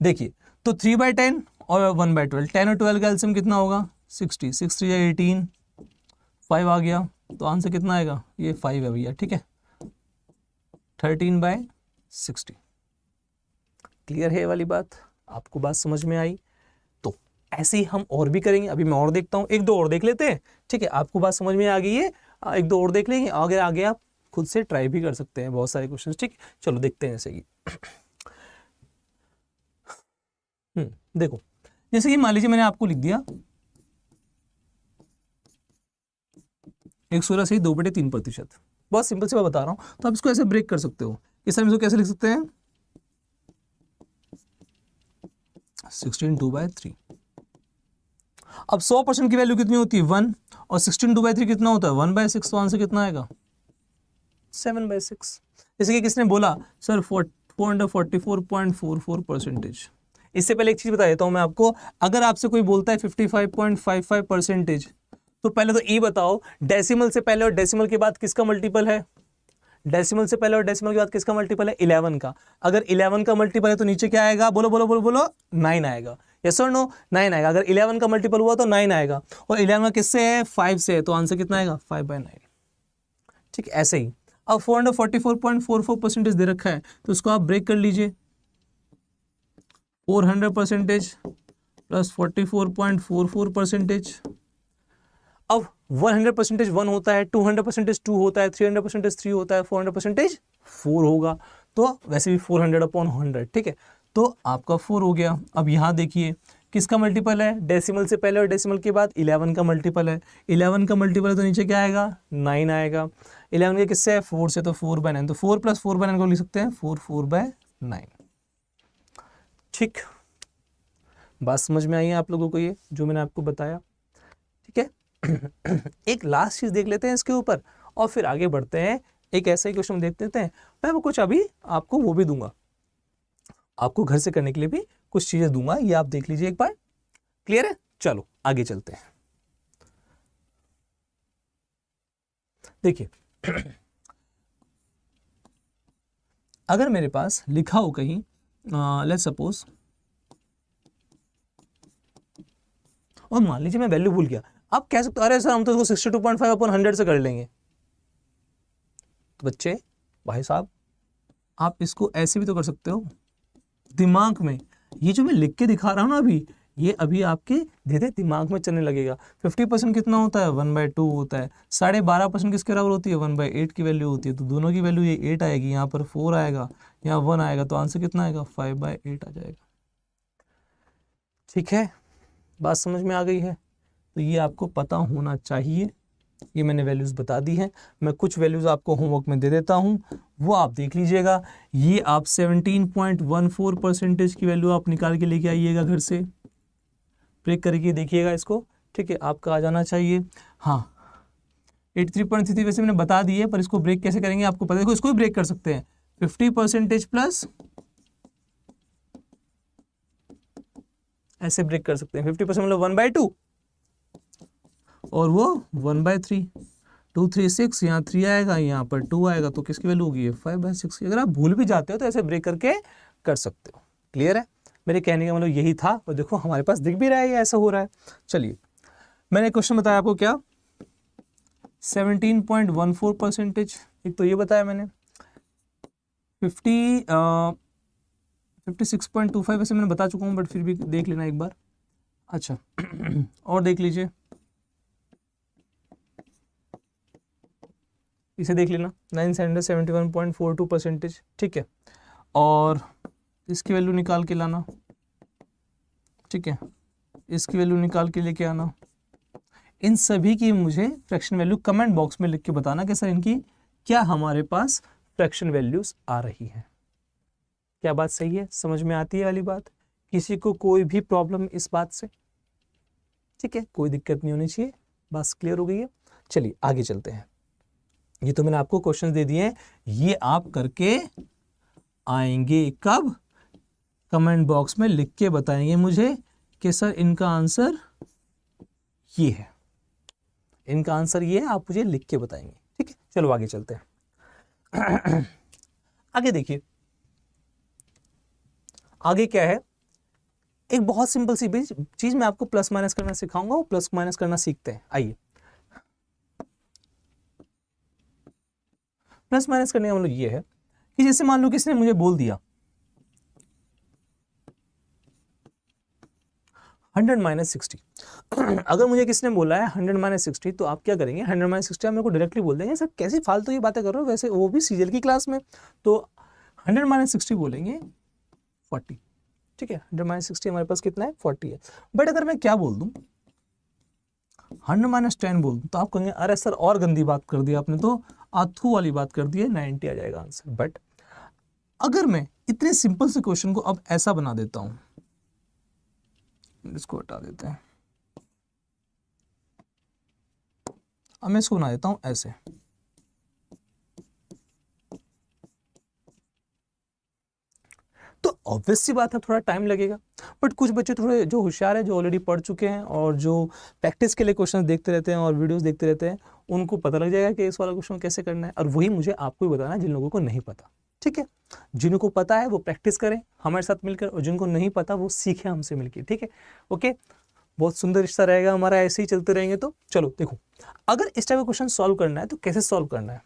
देखिए, तो 3/10 और 1/12, 10 और 12 का एलसीएम कितना होगा? 60, 6 3 18, 5 आ गया। तो आंसर कितना आएगा? ये 5 है भैया, ठीक है। 13/60। क्लियर है ये वाली बात? आपको बात समझ में आई? तो ऐसे ही हम और भी करेंगे। अभी मैं और देखता हूं, एक दो और देख लेते हैं, ठीक है। आपको बात समझ में आ गई है, एक दो और देख लेंगे। आगे आप खुद से ट्राई भी कर सकते हैं बहुत सारे क्वेश्चन, ठीक है। चलो देखते हैं। जैसे कि देखो, जैसे कि मान लीजिए मैंने आपको लिख दिया 116 से 2/3%। बहुत सिंपल से मैं बता रहा हूं, तो आप इसको ऐसे ब्रेक कर सकते हो। इस टाइम इसको कैसे लिख सकते हैं? 16 2/3। अब 100% की वैल्यू कितनी होती है? 1, और 16 2/3 कितना होता है? 1/6। तो आंसर कितना आएगा? 7/6। जैसे कि किसने बोला सर 444.44%। इससे पहले एक चीज बता देता हूं मैं आपको, अगर आपसे कोई बोलता है 55.55%, तो पहले तो ये बताओ डेसिमल से पहले और डेसिमल के बाद किसका मल्टीपल है? डेसिमल से पहले और डेसिमल के बाद किसका मल्टीपल है? 11 का। अगर 11 का मल्टीपल है तो नीचे क्या आएगा? बोलो बोलो बोलो बोलो, 9 आएगा। यस और नो? 9 आएगा। अगर 11 का मल्टीपल हुआ तो 9 आएगा, और 11 किससे है? 5 से है। तो आंसर कितना आएगा? 5/9। ठीक, ऐसे ही। अब 444.44% दे रखा है, तो इसको आप ब्रेक कर लीजिए। 400% प्लस 44.44%। अब 100% 1 होता है, 200% 2 होता है, 300% 3 होता है, 400% 4 होगा। तो वैसे भी 400/100, ठीक है। तो आपका 4 हो गया। अब यहाँ देखिए किसका मल्टीपल है? डेसिमल से पहले और डेसिमल के बाद 11 का मल्टीपल है। 11 का मल्टीपल है तो नीचे क्या आएगा? 9 आएगा। 11 के किससे है? 4 से। तो 4/9। तो 4 + 4/9 को लिख सकते हैं 4/9। ठीक, बात समझ में आई है आप लोगों को? ये जो मैंने आपको बताया, ठीक है। एक लास्ट चीज देख लेते हैं इसके ऊपर, और फिर आगे बढ़ते हैं। एक ऐसा ही क्वेश्चन देख लेते हैं। मैं वो कुछ अभी आपको वो भी दूंगा, आपको घर से करने के लिए भी कुछ चीजें दूंगा, ये आप देख लीजिए एक बार। क्लियर है? चलो आगे चलते हैं। देखिए, अगर मेरे पास लिखा हो कहीं, लेट्स सपोज, और मान लीजिए मैं वैल्यू भूल गया, आप कह सकते हो अरे सर हम तो इसको 62.5/100 से कर लेंगे। तो बच्चे, भाई साहब, आप इसको ऐसे भी तो कर सकते हो दिमाग में। ये जो मैं लिख के दिखा रहा हूं ना अभी, ये अभी आपके धीरे दिमाग में चलने लगेगा। 50% कितना होता है? 1/2 होता है। 12.5% किसके बराबर होती है? 1/8 की वैल्यू होती है। तो दोनों की वैल्यू ये 8 आएगी, यहाँ पर 4 आएगा, यहाँ 1 आएगा। तो आंसर कितना आएगा? 5/8 आ जाएगा। ठीक है, बात समझ में आ गई है? तो ये आपको पता होना चाहिए। ये मैंने वैल्यूज बता दी हैं। मैं कुछ वैल्यूज आपको होमवर्क में दे देता हूं, वो आप देख लीजिएगा। ये आप 17.14% की वैल्यू आप निकाल के लेके आइएगा घर से, ब्रेक करके देखिएगा इसको, ठीक है। आपका आ जाना चाहिए। हाँ, 83.33 वैसे मैंने बता दी है, पर इसको ब्रेक कैसे करेंगे आपको पता है। इसको भी ब्रेक कर सकते हैं। 50% प्लस ऐसे ब्रेक कर सकते हैं। 50% मतलब 1/2 और वो 1/3। 2 3 6, यहाँ 3 आएगा, यहाँ पर 2 आएगा, तो किसकी वैल्यू होगी 5/6 की। अगर आप भूल भी जाते हो तो ऐसे ब्रेक करके कर सकते हो। क्लियर है? मेरे कहने का मतलब यही था, और देखो हमारे पास दिख भी रहा है ये ऐसा हो रहा है। चलिए, मैंने क्वेश्चन बताया आपको क्या, 17.14%। एक तो ये बताया मैंने, 56.25 वैसे मैंने बता चुका हूँ, बट फिर भी देख लेना एक बार। अच्छा और देख लीजिए, इसे देख लेना, 971.42%। ठीक है, और इसकी वैल्यू निकाल के लाना। ठीक है, इसकी वैल्यू निकाल के लेके आना। इन सभी की मुझे फ्रैक्शन वैल्यू कमेंट बॉक्स में लिख के बताना कि सर इनकी क्या हमारे पास फ्रैक्शन वैल्यूज आ रही हैं। क्या बात सही है? समझ में आती है वाली बात? किसी को कोई भी प्रॉब्लम इस बात से? ठीक है, कोई दिक्कत नहीं होनी चाहिए, बात क्लियर हो गई है। चलिए आगे चलते हैं। ये तो मैंने आपको क्वेश्चन दे दिए हैं, ये आप करके आएंगे कब? कमेंट बॉक्स में लिख के बताएंगे मुझे कि सर इनका आंसर ये है, इनका आंसर ये है, आप मुझे लिख के बताएंगे। ठीक है, चलो आगे चलते हैं। आगे देखिए, आगे क्या है, एक बहुत सिंपल सी चीज मैं आपको प्लस माइनस करना सिखाऊंगा, वो प्लस माइनस करना सीखते हैं। आइए, प्लस माइनस करने का मतलब ये है कि जैसे मान लो किसने मुझे बोल दिया 100 - 60। अगर मुझे किसने बोला है 100 - 60, तो आप क्या करेंगे, 100 - 60 आप मेरे को डायरेक्टली बोल देंगे सर कैसी फालतू ये बातें कर रहे हो, वैसे वो भी सीजीएल की क्लास में। तो 100 - 60 बोलेंगे 40। ठीक है, 100 - 60 हमारे पास कितना है, 40 है। बट अगर मैं क्या बोल दूं 100 - 10 बोल दूं, तो आप कहेंगे अरे सर और गंदी बात कर दी आपने, तो आथू वाली बात कर दी है, 90 आ जाएगा आंसर। बट अगर मैं इतने सिंपल से क्वेश्चन को अब ऐसा बना देता हूं, इसको हटा देते हैं, अब मैं इसको बना देता हूं ऐसे, तो ऑब्वियस सी बात है थोड़ा टाइम लगेगा। बट कुछ बच्चे थोड़े जो होशियार है, जो ऑलरेडी पढ़ चुके हैं और जो प्रैक्टिस के लिए क्वेश्चन देखते रहते हैं और वीडियोस देखते रहते हैं, उनको पता लग जाएगा कि इस वाला क्वेश्चन कैसे करना है। और वही मुझे आपको भी बताना है जिन लोगों को नहीं पता। ठीक है, जिनको पता है वो प्रैक्टिस करें हमारे साथ मिलकर, और जिनको नहीं पता वो सीखे हमसे मिलकर। ठीक है, ओके, बहुत सुंदर रिश्ता रहेगा हमारा, ऐसे ही चलते रहेंगे। तो चलो देखो, अगर इस टाइप का क्वेश्चन सॉल्व करना है तो कैसे सॉल्व करना है,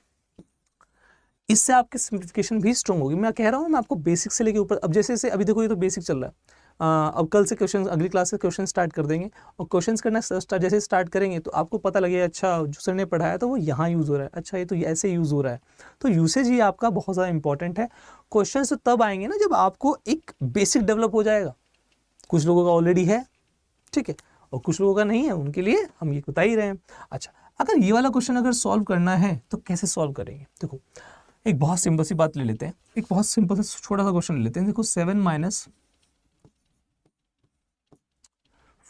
इससे आपकी सिंप्लीफिकेशन भी स्ट्रॉन्ग होगी। मैं कह रहा हूँ मैं आपको बेसिक से लेके ऊपर, अब जैसे जैसे अभी देखो ये तो बेसिक चल रहा है, अब कल से क्वेश्चन, अगली क्लास से क्वेश्चन स्टार्ट कर देंगे, और क्वेश्चंस करना जैसे स्टार्ट करेंगे तो आपको पता लगेगा अच्छा जो सर ने पढ़ाया तो वो यहाँ यूज़ हो रहा है, अच्छा ये तो ऐसे यूज़ हो रहा है। तो यूसेज ही आपका बहुत ज़्यादा इंपॉर्टेंट है। क्वेश्चन तो तब आएंगे ना जब आपको एक बेसिक डेवलप हो जाएगा। कुछ लोगों का ऑलरेडी है, ठीक है, और कुछ लोगों का नहीं है, उनके लिए हम ये बता ही रहे हैं। अच्छा, अगर ये वाला क्वेश्चन अगर सॉल्व करना है तो कैसे सॉल्व करेंगे? देखो एक बहुत सिंपल सी बात ले लेते हैं, एक बहुत सिंपल सा छोटा सा क्वेश्चन ले लेते हैं। देखो 7 -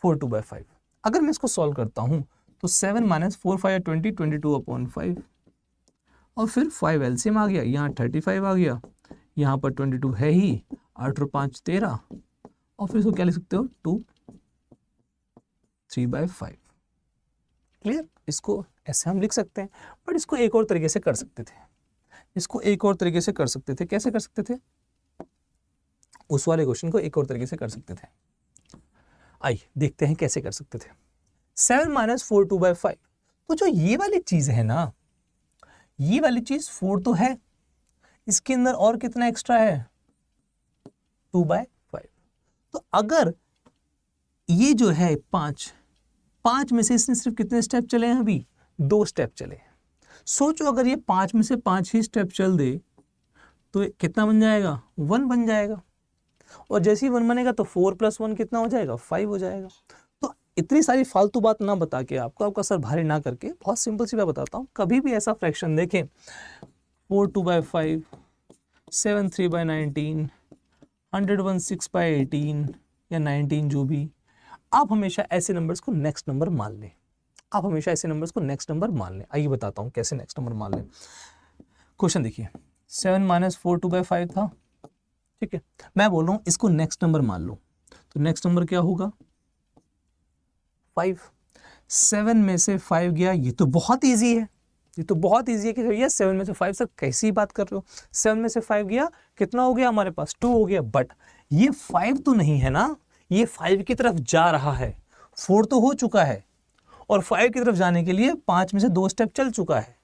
4/2/5। अगर मैं इसको सॉल्व करता हूं तो 7 - 4 5 20, 22/5, और फिर 5 एलसीएम आ गया, यहाँ 35 आ गया, यहाँ पर 22 है ही, 8 और 5 13, और फिर इसको क्या लिख सकते हो 2 3/5। क्लियर? इसको ऐसे हम लिख सकते हैं, बट इसको एक और तरीके से कर सकते थे। इसको एक और तरीके से कर सकते थे। कैसे कर सकते थे? उस वाले क्वेश्चन को एक और तरीके से कर सकते थे। आइए देखते हैं कैसे कर सकते थे। 7 - 4/2/5, तो जो ये वाली चीज है ना, ये वाली चीज 4 तो है, इसके अंदर और कितना एक्स्ट्रा है 2/5। तो अगर ये जो है 5 में से इसने सिर्फ कितने स्टेप चले हैं? अभी 2 स्टेप चले हैं। सोचो अगर ये 5 में से 5 ही स्टेप चल दे तो कितना बन जाएगा? 1 बन जाएगा, और जैसे ही 1 बनेगा तो 4 + 1 कितना हो जाएगा? 5 हो जाएगा। तो इतनी सारी फालतू बात ना बता के, आपको आपका सर भारी ना करके, बहुत सिंपल सी बात बताता हूँ। कभी भी ऐसा फ्रैक्शन देखें 4/2/5, 7 3/19, 101 6/18 या 19, जो भी, आप हमेशा ऐसे नंबर्स को नेक्स्ट नंबर मान लें। आप हमेशा ऐसे नंबर्स को नेक्स्ट नंबर मान लें। आइए बताता हूँ कैसे नेक्स्ट नंबर मान लें। क्वेश्चन देखिए, 7 - 4/2/5 था, ठीक है, मैं बोल रहा हूँ इसको नेक्स्ट नंबर मान लो। तो नेक्स्ट नंबर क्या होगा 5। 7 में से 5 गया, ये तो बहुत ईजी है, ये तो बहुत ईजी है कि भैया 7 में से 5, सर कैसी बात कर रहे हो, 7 में से 5 गया, कितना हो गया हमारे पास 2 हो गया, बट ये 5 तो नहीं है ना, ये 5 की तरफ जा रहा है, 4 तो हो चुका है और 5 की तरफ जाने के लिए 5 में से 2 स्टेप चल चुका है,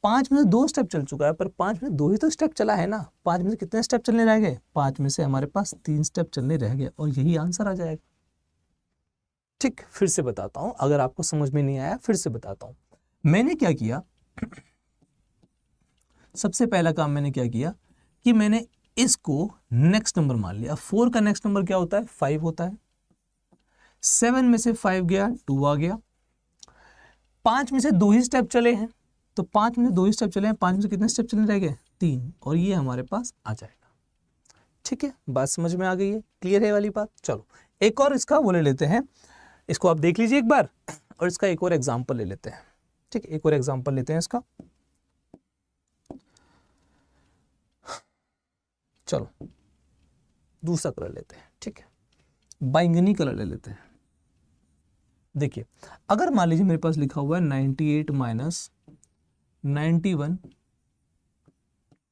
5 में से 2 स्टेप चल चुका है, पर 5 में से 2 ही तो स्टेप चला है ना, 5 में से कितने स्टेप चलने रह गए, 5 में से हमारे पास 3 स्टेप चलने रह गए और यही आंसर आ जाएगा। ठीक, फिर से बताता हूं, अगर आपको समझ में नहीं आया फिर से बताता हूं। मैंने क्या किया, सबसे पहला काम मैंने क्या किया कि मैंने इसको नेक्स्ट नंबर मान लिया। 4 का नेक्स्ट नंबर क्या होता है 5 होता है। 7 में से 5 गया, 2 आ गया। 5 में से 2 ही स्टेप चले हैं, तो 5 में से 2 ही स्टेप चले हैं, 5 में से कितने स्टेप चलने रह गए 3, और ये हमारे पास आ जाएगा। ठीक है, बात समझ में आ गई है, क्लियर है वाली बात। चलो एक और इसका वो ले लेते हैं, इसको आप देख लीजिए एक बार, और इसका एक और एग्जाम्पल ले लेते हैं। ठीक है, एक और एग्जाम्पल लेते हैं इसका। चलो दूसरा कलर लेते हैं। ठीक है, बैंगनी कलर ले लेते हैं। देखिए, अगर मान लीजिए मेरे पास लिखा हुआ है 98 माइनस 91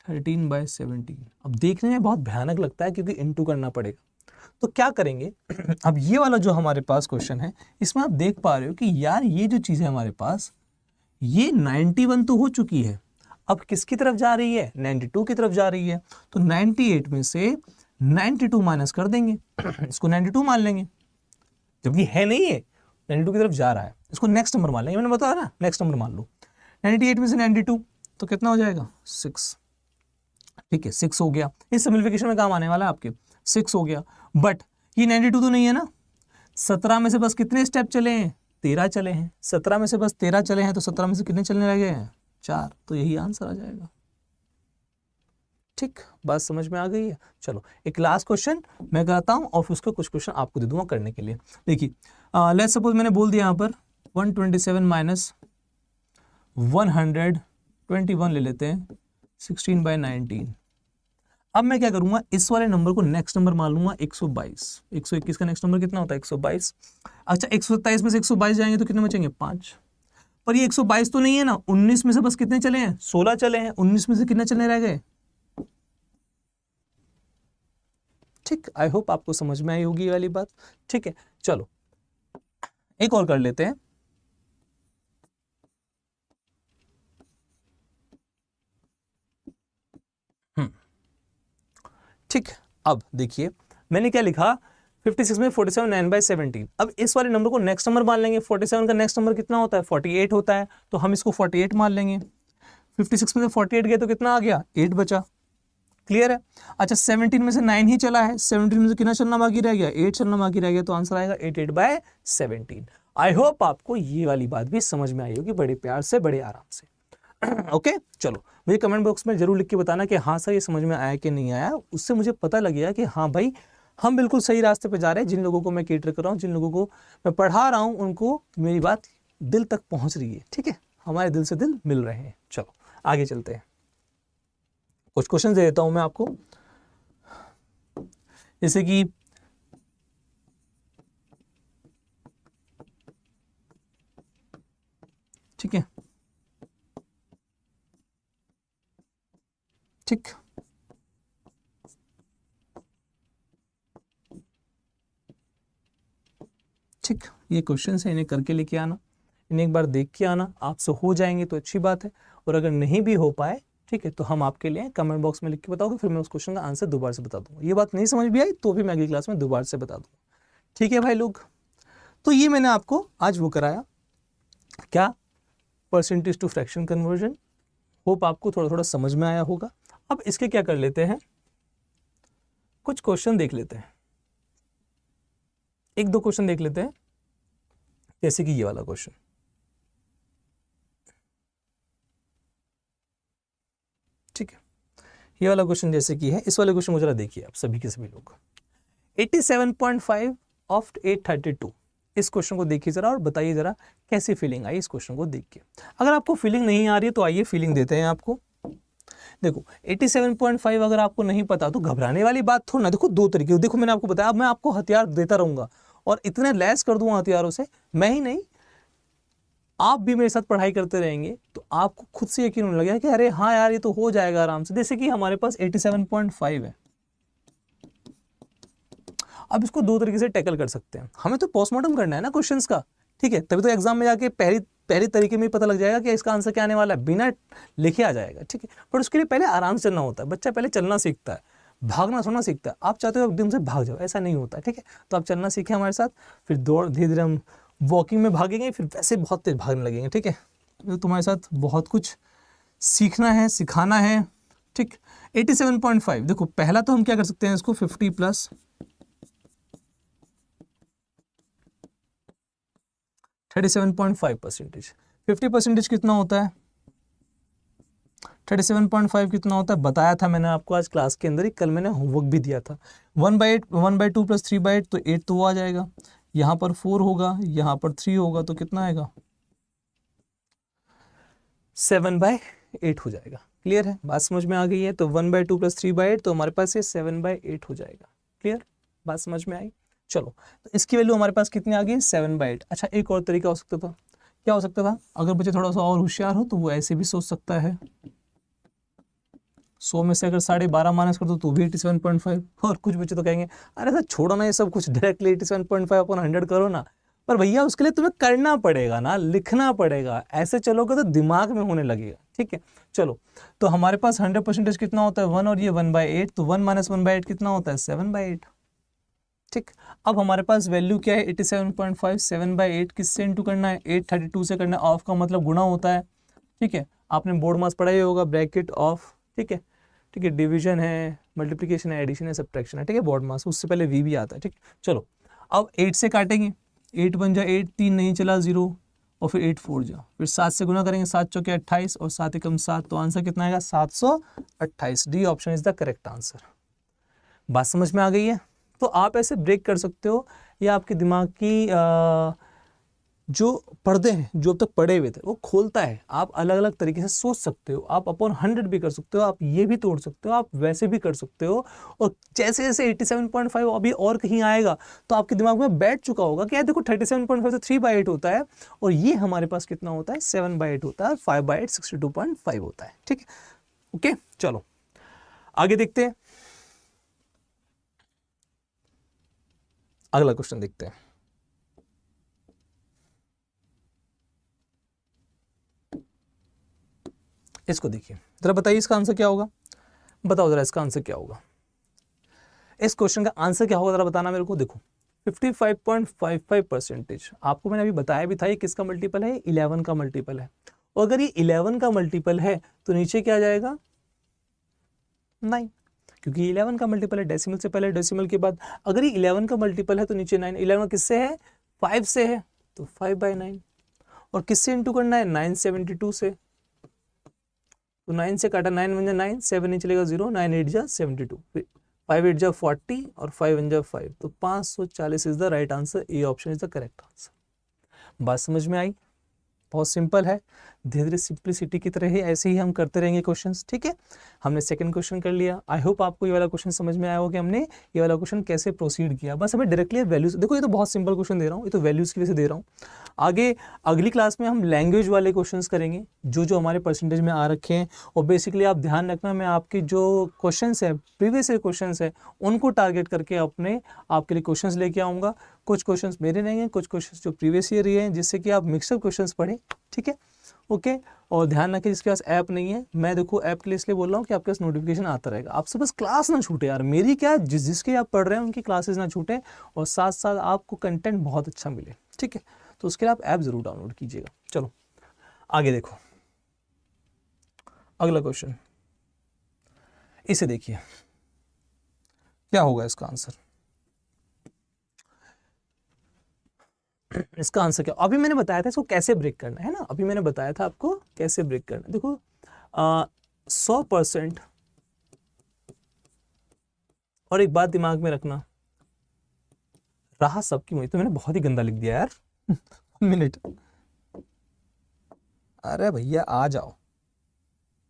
13/17। अब देखने में बहुत भयानक लगता है क्योंकि इनटू करना पड़ेगा, तो क्या करेंगे अब ये वाला जो हमारे पास क्वेश्चन है, इसमें आप देख पा रहे हो कि यार ये जो चीज़ है हमारे पास, ये 91 तो हो चुकी है, अब किसकी तरफ जा रही है 92 की तरफ जा रही है, तो 98 में से 92 माइनस कर देंगे इसको 92 मान लेंगे, जबकि है नहीं है 92 की तरफ जा रहा है, इसको नेक्स्ट नंबर मान लेंगे, मैंने बताया ना नेक्स्ट नंबर मान लो। 98 में से 92 तो कितना हो जाएगा 6। ठीक है, 6 हो गया, इस सिंपलीफिकेशन में काम आने वाला है आपके, 6 हो गया। बट ये 92 तो नहीं है ना, 17 में से बस कितने स्टेप चले हैं 13 चले हैं, 17 में से बस 13 चले हैं, तो 17 में से कितने चलने रह गए हैं 4, तो यही आंसर आ जाएगा। ठीक, बात समझ में आ गई है। चलो एक लास्ट क्वेश्चन मैं कराता हूं और फिर उसका कुछ क्वेश्चन आपको दे दूंगा करने के लिए। देखिए लेट्स सपोज मैंने बोल दिया यहाँ पर 127 माइनस 121 ले लेते हैं 16/19। अब मैं क्या करूंगा, इस वाले नंबर को नेक्स्ट नंबर मान लूंगा 122। 121 का नेक्स्ट नंबर कितना होता है 122। अच्छा 127 में से 122 जाएंगे तो कितने बचेंगे 5, पर ये 122 तो नहीं है ना, 19 में से बस कितने चले हैं 16 चले हैं, 19 में से कितने चलने रह गए। ठीक, आई होप आपको समझ में आई होगी ये वाली बात। ठीक है, चलो एक और कर लेते हैं। ठीक, अब देखिए मैंने क्या लिखा 56 में 47 9/17। अब इस वाले नंबर को नेक्स्ट नंबर मान लेंगे, 47 का नेक्स्ट नंबर कितना होता है 48 होता है, तो हम इसको 48 मान लेंगे। 56 में से 48 गए तो कितना आ गया 8 बचा, क्लियर है। अच्छा 17 में से 9 ही चला है, 17 में से कितना चलना बाकी रह गया 8 चलना बाकी रह गया, तो आंसर आएगा 8/17। आई होप आपको ये वाली बात भी समझ में आई होगी, बड़े प्यार से बड़े आराम से। ओके चलो मुझे कमेंट बॉक्स में जरूर लिख के बताना कि हाँ सर ये समझ में आया कि नहीं आया, उससे मुझे पता लग गया कि हाँ भाई हम बिल्कुल सही रास्ते पे जा रहे हैं। जिन लोगों को मैं केटर कर रहा हूँ, जिन लोगों को मैं पढ़ा रहा हूँ, उनको मेरी बात दिल तक पहुंच रही है। ठीक है, हमारे दिल से दिल मिल रहे हैं। चलो आगे चलते हैं, कुछ क्वेश्चन दे देता हूं मैं आपको, जैसे कि ठीक है, ठीक ठीक, ये क्वेश्चन है, इन्हें करके लेके आना, इन्हें एक बार देख के आना, आपसे हो जाएंगे तो अच्छी बात है, और अगर नहीं भी हो पाए ठीक है तो हम आपके लिए कमेंट बॉक्स में लिख के बताओगे, फिर मैं उस क्वेश्चन का आंसर दोबारा से बता दूंगा। ये बात नहीं समझ भी आई तो भी मैं अगली क्लास में दोबारा से बता दूंगा। ठीक है भाई लोग, तो ये मैंने आपको आज वो कराया क्या, percentage to fraction conversion. Hope आपको थोड़ा थोड़ा समझ में आया होगा। अब इसके क्या कर लेते हैं, कुछ क्वेश्चन देख लेते हैं, एक दो क्वेश्चन देख लेते हैं, जैसे कि ये वाला क्वेश्चन। ठीक है, ये वाला क्वेश्चन जैसे कि है, इस वाले क्वेश्चन को जरा देखिए आप सभी के सभी लोग। 87.5 ऑफ 832, इस क्वेश्चन को देखिए जरा और बताइए जरा कैसी फीलिंग आई इस क्वेश्चन को देख के। अगर आपको फीलिंग नहीं आ रही है तो आइए फीलिंग देते हैं आपको। देखो 87.5 अगर आपको नहीं पता तो घबराने वाली बात थोड़ी ना। देखो दो तरीके, देखो मैंने आपको बताया, अब मैं आपको हथियार देता रहूंगा और इतने लैस कर दूंगा हथियारों से, मैं ही नहीं आप भी मेरे साथ पढ़ाई करते रहेंगे तो आपको खुद से यकीन होने लगेगा कि अरे हाँ यार ये तो हो जाएगा आराम से। जैसे कि हमारे पास 87.5 है, अब इसको दो तरीके से टैकल कर सकते हैं। हमें तो पोस्टमार्टम करना है ना क्वेश्चंस का, ठीक है, तभी तो एग्जाम में जाके पहली तरीके में ही पता लग जाएगा कि इसका आंसर क्या आने वाला है, बिना लिखे आ जाएगा, ठीक है। पर उसके लिए पहले आराम से चलना होता है, बच्चा पहले चलना सीखता है, भागना थोड़ा सीखता है। आप चाहते हो एकदम से भाग जाओ, ऐसा नहीं होता, ठीक है। तो आप चलना सीखें हमारे साथ, फिर दौड़ धीरे धीरे हम वॉकिंग में भागेंगे, फिर वैसे बहुत तेज भागने लगेंगे, ठीक है। तो तुम्हारे साथ बहुत कुछ सीखना है, सिखाना है, ठीक। 87.5 देखो, पहला तो हम क्या कर सकते हैं, इसको 50 प्लस 37.5%। 50% कितना होता है, 37.5 कितना होता है बताया था मैंने आपको आज क्लास के अंदर ही, कल मैंने होमवर्क भी दिया था। 1/8, 1/2 प्लस 3/8 तो 8 तो वो आ जाएगा, यहाँ पर 4 होगा, यहाँ पर 3 होगा, तो कितना आएगा 7/8 हो जाएगा। क्लियर है, बात समझ में आ गई है। तो 1/2 प्लस 3/8 तो हमारे पास ये 7/8 हो जाएगा। क्लियर, बात समझ में आई। चलो, तो इसकी वैल्यू हमारे पास कितनी आ गई 7/8। अच्छा, एक और तरीका हो सकता था, क्या हो सकता था, अगर बच्चे थोड़ा सा और होशियार हो तो वो ऐसे भी सोच सकता है, 100 में से अगर 12.5 माइनस कर दो तो भी 87.5। और कुछ बच्चे तो कहेंगे अरे सर छोड़ो ना ये सब कुछ, डायरेक्टली 87.5 अपन 100 करो ना। पर भैया उसके लिए तुम्हें करना पड़ेगा ना, लिखना पड़ेगा, ऐसे चलोगे तो दिमाग में होने लगेगा, ठीक है। चलो, तो हमारे पास 100% कितना होता है 1, और ये 1/8, तो 1 माइनस 1/8 कितना होता है 7/8, ठीक। अब हमारे पास वैल्यू क्या है 87.5, 7/8 किससे इंटू करना है 832 से करना है। ऑफ का मतलब गुणा होता है, ठीक है। आपने बोर्ड मास पढ़ा ही होगा, ब्रैकेट ऑफ, ठीक है, ठीक है। डिवीजन है, मल्टीप्लिकेशन है, एडिशन है, सब्ट्रैक्शन है, ठीक है। बोर्ड मास उससे पहले वी भी आता है, ठीक। चलो, अब 8 से काटेंगे, 8 बन जा 8, 3 नहीं चला 0, और फिर 8 4 जा, फिर 7 से गुना करेंगे, 7 चौके 28 और 7 एकम 7, तो आंसर कितना आएगा 728। D option is the correct answer. बात समझ में आ गई है। तो आप ऐसे ब्रेक कर सकते हो, या आपके दिमाग की जो पर्दे हैं जो अब तक पड़े हुए थे वो खोलता है। आप अलग अलग तरीके से सोच सकते हो, आप अपॉन 100 भी कर सकते हो, आप ये भी तोड़ सकते हो, आप वैसे भी कर सकते हो। और जैसे जैसे 87.5 अभी और कहीं आएगा तो आपके दिमाग में बैठ चुका होगा कि यार देखो 37.5 तो 3/8 होता है, और ये हमारे पास कितना होता है 7/8 होता है, 5/8 62.5 होता है, ठीक है। ओके, चलो आगे देखते हैं, अगला क्वेश्चन देखते हैं। इसको देखिए जरा, बताइए इसका आंसर क्या होगा, बताओ जरा इसका आंसर क्या होगा, इस क्वेश्चन का आंसर क्या होगा जरा बताना मेरे को। देखो 55.55%, आपको मैंने अभी बताया भी था ये किसका मल्टीपल है, 11 का मल्टीपल है। और अगर ये 11 का मल्टीपल है तो नीचे क्या आ जाएगा 9, क्योंकि 11 का मल्टीपल है, डेसिमल से पहले डेसिमल के बाद। अगर ये 11 का मल्टीपल है तो नीचे 9, 11 किससे है 5 से है, तो 5/9। और किससे इंटू करना है 972 से, तो 9 से काटा 9 बन जा 9, 7 नहीं चलेगा 0, 9 8 जा 72, 5 8 जा 40 और 5 1 जा 5, तो 540 is the right answer. A option is the correct answer. बात समझ में आई, बहुत सिंपल है, धीरे धीरे सिंप्लिसिटी की तरह ही ऐसे ही हम करते रहेंगे क्वेश्चंस, ठीक है। हमने सेकंड क्वेश्चन कर लिया, आई होप आपको ये वाला क्वेश्चन समझ में आया हो कि हमने ये वाला क्वेश्चन कैसे प्रोसीड किया। बस हमें डायरेक्टली वैल्यूज, देखो ये तो बहुत सिंपल क्वेश्चन दे रहा हूँ, ये तो वैल्यूज की वजह से दे रहा हूँ। आगे अगली क्लास में हम लैंग्वेज वाले क्वेश्चंस करेंगे जो जो हमारे परसेंटेज में आ रखे हैं। और बेसिकली आप ध्यान रखना, मैं आपके जो क्वेश्चंस है, प्रीवियस ईयर क्वेश्चंस है, उनको टारगेट करके आपके लिए क्वेश्चंस लेके आऊँगा। कुछ क्वेश्चंस मेरे रहेंगे, कुछ क्वेश्चंस जो प्रीवियस ईयर ही हैं, जिससे कि आप मिक्सअप क्वेश्चंस पढ़ें, ठीक है। ओके, और ध्यान रखें जिसके पास ऐप नहीं है, मैं देखो ऐप के लिए इसलिए बोल रहा हूँ कि आपके पास नोटिफिकेशन आता रहेगा, आपसे बस क्लास ना छूटे यार, मेरी क्या जिसके आप पढ़ रहे हैं उनकी क्लासेस ना छूटे, और साथ साथ आपको कंटेंट बहुत अच्छा मिले, ठीक है। तो उसके लिए आप ऐप जरूर डाउनलोड कीजिएगा। चलो आगे देखो, अगला क्वेश्चन, इसे देखिए क्या होगा इसका आंसर। इसका आंसर क्या, अभी मैंने बताया था इसको कैसे ब्रेक करना है ना, अभी मैंने बताया था आपको कैसे ब्रेक करना है। देखो 100%, और एक बात दिमाग में रखना, रहा सबकी मुझे, तो मैंने बहुत ही गंदा लिख दिया यार मिनट, अरे भैया आ जाओ,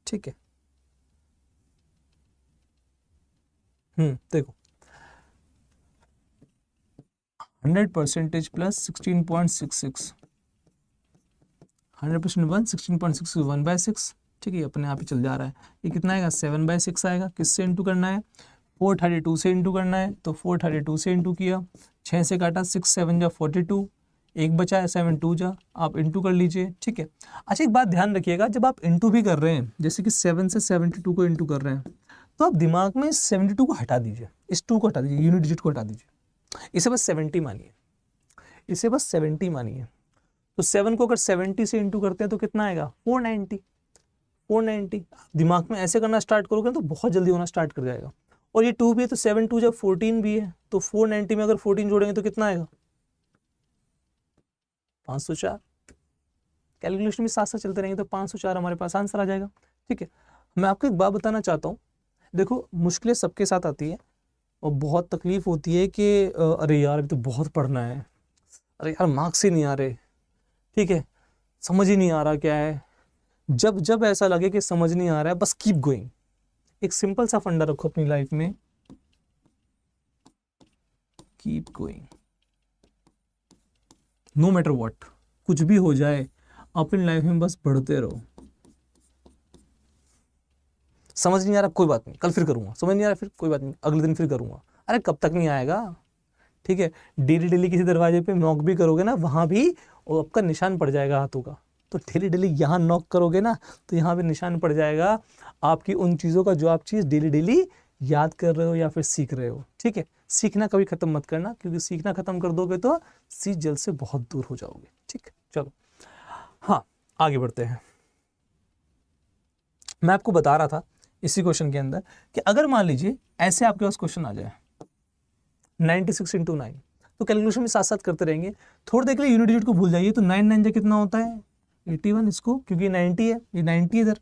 ठीक है। देखो 100% प्लस 16.66, 100% 16.6 1/6, ठीक है, अपने आप ही चल जा रहा है। ये कितना आएगा 7/6 आएगा। किससे इंटू करना है 432 से इंटू करना है, तो 432 से इंटू किया, 6 से काटा, 6 7 जा 42, एक बचा है 7 2 जा, आप इंटू कर लीजिए, ठीक है। अच्छा एक बात ध्यान रखिएगा, जब आप इंटू भी कर रहे हैं, जैसे कि 7 से 72 को इंटू कर रहे हैं, तो आप दिमाग में 72 को हटा दीजिए, इस 2 को हटा दीजिए, यूनिट डिजिट को हटा दीजिए, इसे बस 70 मानिए, इसे बस 70 मानिए। तो 7 को अगर 70 से इंटू करते हैं तो कितना आएगा 490, 490। दिमाग में ऐसे करना स्टार्ट करोगे तो बहुत जल्दी होना स्टार्ट कर जाएगा। और ये 2 भी है तो 7 2 जब 14 भी है, तो 490 में अगर 14 जोड़ेंगे तो कितना आएगा 504। कैलकुलेशन में साथ साथ चलते रहेंगे तो 504 हमारे पास आंसर आ जाएगा, ठीक है। मैं आपको एक बात बताना चाहता हूँ, देखो मुश्किलें सबके साथ आती है और बहुत तकलीफ होती है कि अरे यार अभी तो बहुत पढ़ना है, अरे यार मार्क्स ही नहीं आ रहे, ठीक है, समझ ही नहीं आ रहा क्या है। जब जब ऐसा लगे कि समझ नहीं आ रहा है, बस कीप गोइंग। एक सिंपल सा फंडा रखो अपनी लाइफ में, keep going no matter what, कुछ भी हो जाए अपनी लाइफ में बस बढ़ते रहो। समझ नहीं आ रहा कोई बात नहीं, कल फिर करूंगा, समझ नहीं आ रहा फिर कोई बात नहीं, अगले दिन फिर करूंगा। अरे कब तक नहीं आएगा, ठीक है। डेली डेली किसी दरवाजे पे नॉक भी करोगे ना, वहां भी आपका निशान पड़ जाएगा हाथों का। तो डेली डेली यहाँ नॉक करोगे ना, तो यहाँ पे निशान पड़ जाएगा आपकी उन चीज़ों का जो आप चीज़ डेली डेली याद कर रहे हो या फिर सीख रहे हो, ठीक है। सीखना कभी खत्म मत करना, क्योंकि सीखना खत्म कर दोगे तो सीख जल से बहुत दूर हो जाओगे, ठीक है। चलो हाँ आगे बढ़ते हैं। मैं आपको बता रहा था इसी क्वेश्चन के अंदर कि अगर मान लीजिए ऐसे आपके पास क्वेश्चन आ जाए 96 × 9, तो कैलकुलेशन में साथ साथ करते रहेंगे। थोड़ी देर के लिए यूनिट डिजिट को भूल जाइए, तो 9 9 जा कितना होता है 81, इसको क्योंकि 90 है, ये 90 इधर,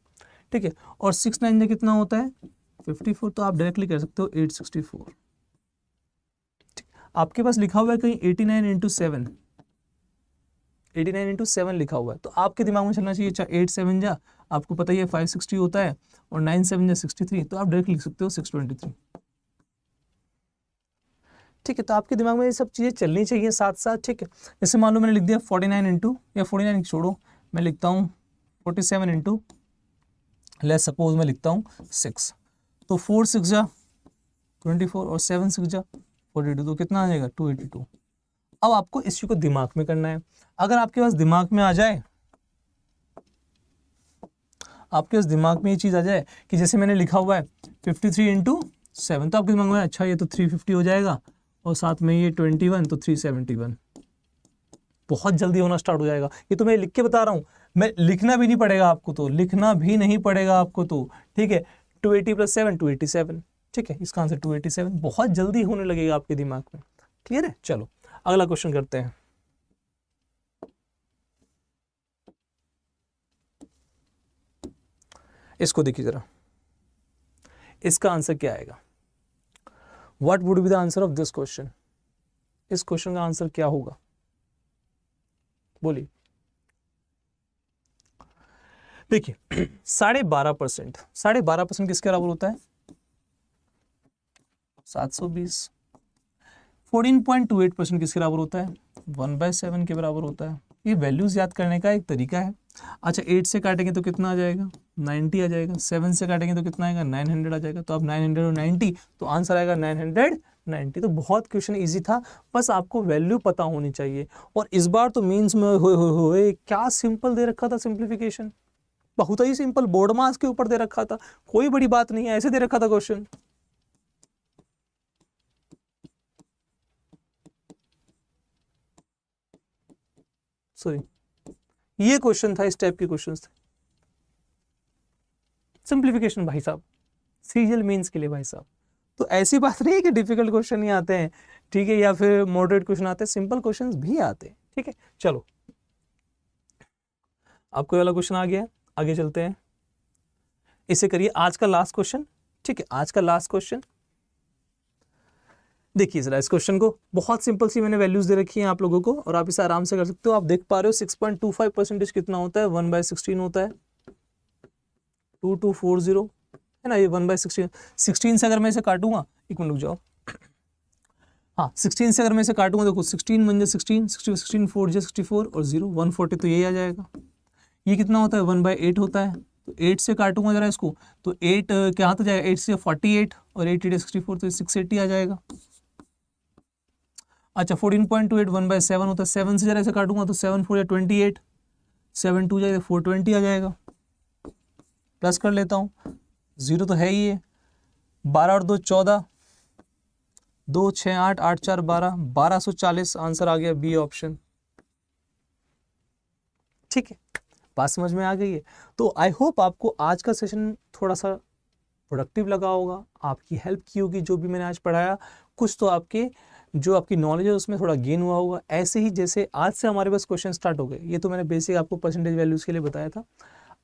ठीक है। और 6 9 जा कितना होता है 54, तो आप डायरेक्टली कर सकते हो 864। आपके पास लिखा हुआ है कहीं 89 × 7, 89 × 7 लिखा हुआ है, तो आपके दिमाग में चलना चाहिए 8 7 जा, आपको पता ही है 560 होता है, और 9 7 जा 63, तो आप डायरेक्ट लिख सकते हो 623, ठीक है। तो आपके दिमाग में ये सब चीज़ें चलनी चाहिए साथ साथ, ठीक है। जैसे मान लो मैंने लिख दिया 49 या 49 छोड़ो, मैं लिखता हूँ 47 लेट्स सपोज मैं लिखता हूँ 6, तो 4 6 जा 24 और 7 6 जा 42, तो कितना आ जाएगा 282। अब आपको इस चीज को दिमाग में करना है। अगर आपके पास दिमाग में आ जाए, आपके पास दिमाग में ये चीज आ जाए कि जैसे मैंने लिखा हुआ है 53 × 7, तो आपके दिमाग में अच्छा ये तो 350 हो जाएगा, और साथ में ये 21 तो 371, बहुत जल्दी होना स्टार्ट हो जाएगा। ये तो मैं लिख के बता रहा हूँ, मैं लिखना भी नहीं पड़ेगा आपको, तो लिखना भी नहीं पड़ेगा आपको, तो ठीक है। 280 + 7 287, ठीक है, इसका आंसर 287, बहुत जल्दी होने लगेगा आपके दिमाग में, क्लियर है। चलो अगला क्वेश्चन करते हैं। इसको देखिए जरा, इसका आंसर क्या आएगा, what would be the answer of this question. इस क्वेश्चन का आंसर क्या होगा, बोलिए। देखिए 12.5%, 12.5% किसके बराबर होता है 720। 14.28% किसके बराबर होता है 1/7 के बराबर होता है। ये वैल्यूज याद करने का एक तरीका है। अच्छा 8 से काटेंगे तो कितना आ जाएगा 90 आ जाएगा, 7 से काटेंगे तो कितना आएगा 900 आ जाएगा, तो अब 900 और 90, तो आंसर आएगा 990। तो बहुत क्वेश्चन इजी था, बस आपको वैल्यू पता होनी चाहिए। और इस बार तो मीन्स में हो क्या सिंपल दे रखा था, सिंप्लीफिकेशन बहुत ही सिंपल, बोर्ड मार्क्स के ऊपर दे रखा था, कोई बड़ी बात नहीं है, ऐसे दे रखा था क्वेश्चन। सॉरी ये क्वेश्चन था, इस टाइप के क्वेश्चन थे, सिंप्लीफिकेशन भाई साहब, सीरियल मीन्स के लिए भाई साहब। तो ऐसी बात नहीं है कि डिफिकल्ट क्वेश्चन नहीं आते हैं, ठीक है, या फिर मॉडरेट क्वेश्चन आते हैं, सिंपल क्वेश्चंस भी आते हैं, ठीक है। चलो आपको वाला क्वेश्चन आ गया, आगे चलते हैं। इसे करिए आज का लास्ट क्वेश्चन, ठीक है, आज का लास्ट क्वेश्चन। देखिए जरा इस क्वेश्चन को, बहुत सिंपल सी मैंने वैल्यूज दे रखी हैं आप लोगों को, और आप इसे आराम से कर सकते हो। आप देख पा रहे हो 6.25% कितना होता है 1/16 होता है, 2240 है ना, ये 1/16। 16 से अगर मैं इसे काटूंगा एक मिनट रुक जाओ। हाँ 16 से अगर मैं इसे काटूंगा, देखो 16 1 16, 16 4 64 और 0 140, तो यही आ जाएगा। ये कितना होता है 1/8 होता है, तो 8 से काटूंगा जरा इसको, तो 8 क्या तो जाएगा 8 से 48 और 8 8 64, तो 680 आ जाएगा। अच्छा 14.28 1/7 होता है, 7 से जरा इसे काटूंगा तो 7 4 28, 7 2 जाएगा 420 आ जाएगा। प्लस कर लेता हूँ, 0 तो है ही है, 12 और 2 14, 2 6 8 8 4 12, 1240 आंसर आ गया बी ऑप्शन। ठीक है, बात समझ में आ गई है। तो आई होप आपको आज का सेशन थोड़ा सा प्रोडक्टिव लगा होगा, आपकी हेल्प की होगी, जो भी मैंने आज पढ़ाया कुछ तो आपके जो आपकी नॉलेज है उसमें थोड़ा गेन हुआ होगा। ऐसे ही जैसे आज से हमारे पास क्वेश्चन स्टार्ट हो गए, ये तो मैंने बेसिक आपको परसेंटेज वैल्यूज के लिए बताया था।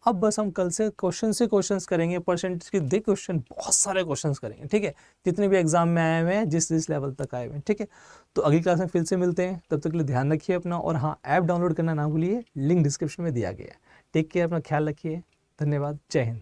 अब बस हम कल से क्वेश्चंस करेंगे, परसेंटेज के दे क्वेश्चन, बहुत सारे क्वेश्चंस करेंगे, ठीक है, जितने भी एग्जाम में आए हुए हैं, जिस लेवल तक आए हुए हैं, ठीक है। तो अगली क्लास में फिर से मिलते हैं, तब तक के लिए ध्यान रखिए अपना, और हाँ ऐप डाउनलोड करना ना भूलिए, लिंक डिस्क्रिप्शन में दिया गया है। टेक केयर, अपना ख्याल रखिए, धन्यवाद, जय हिंद।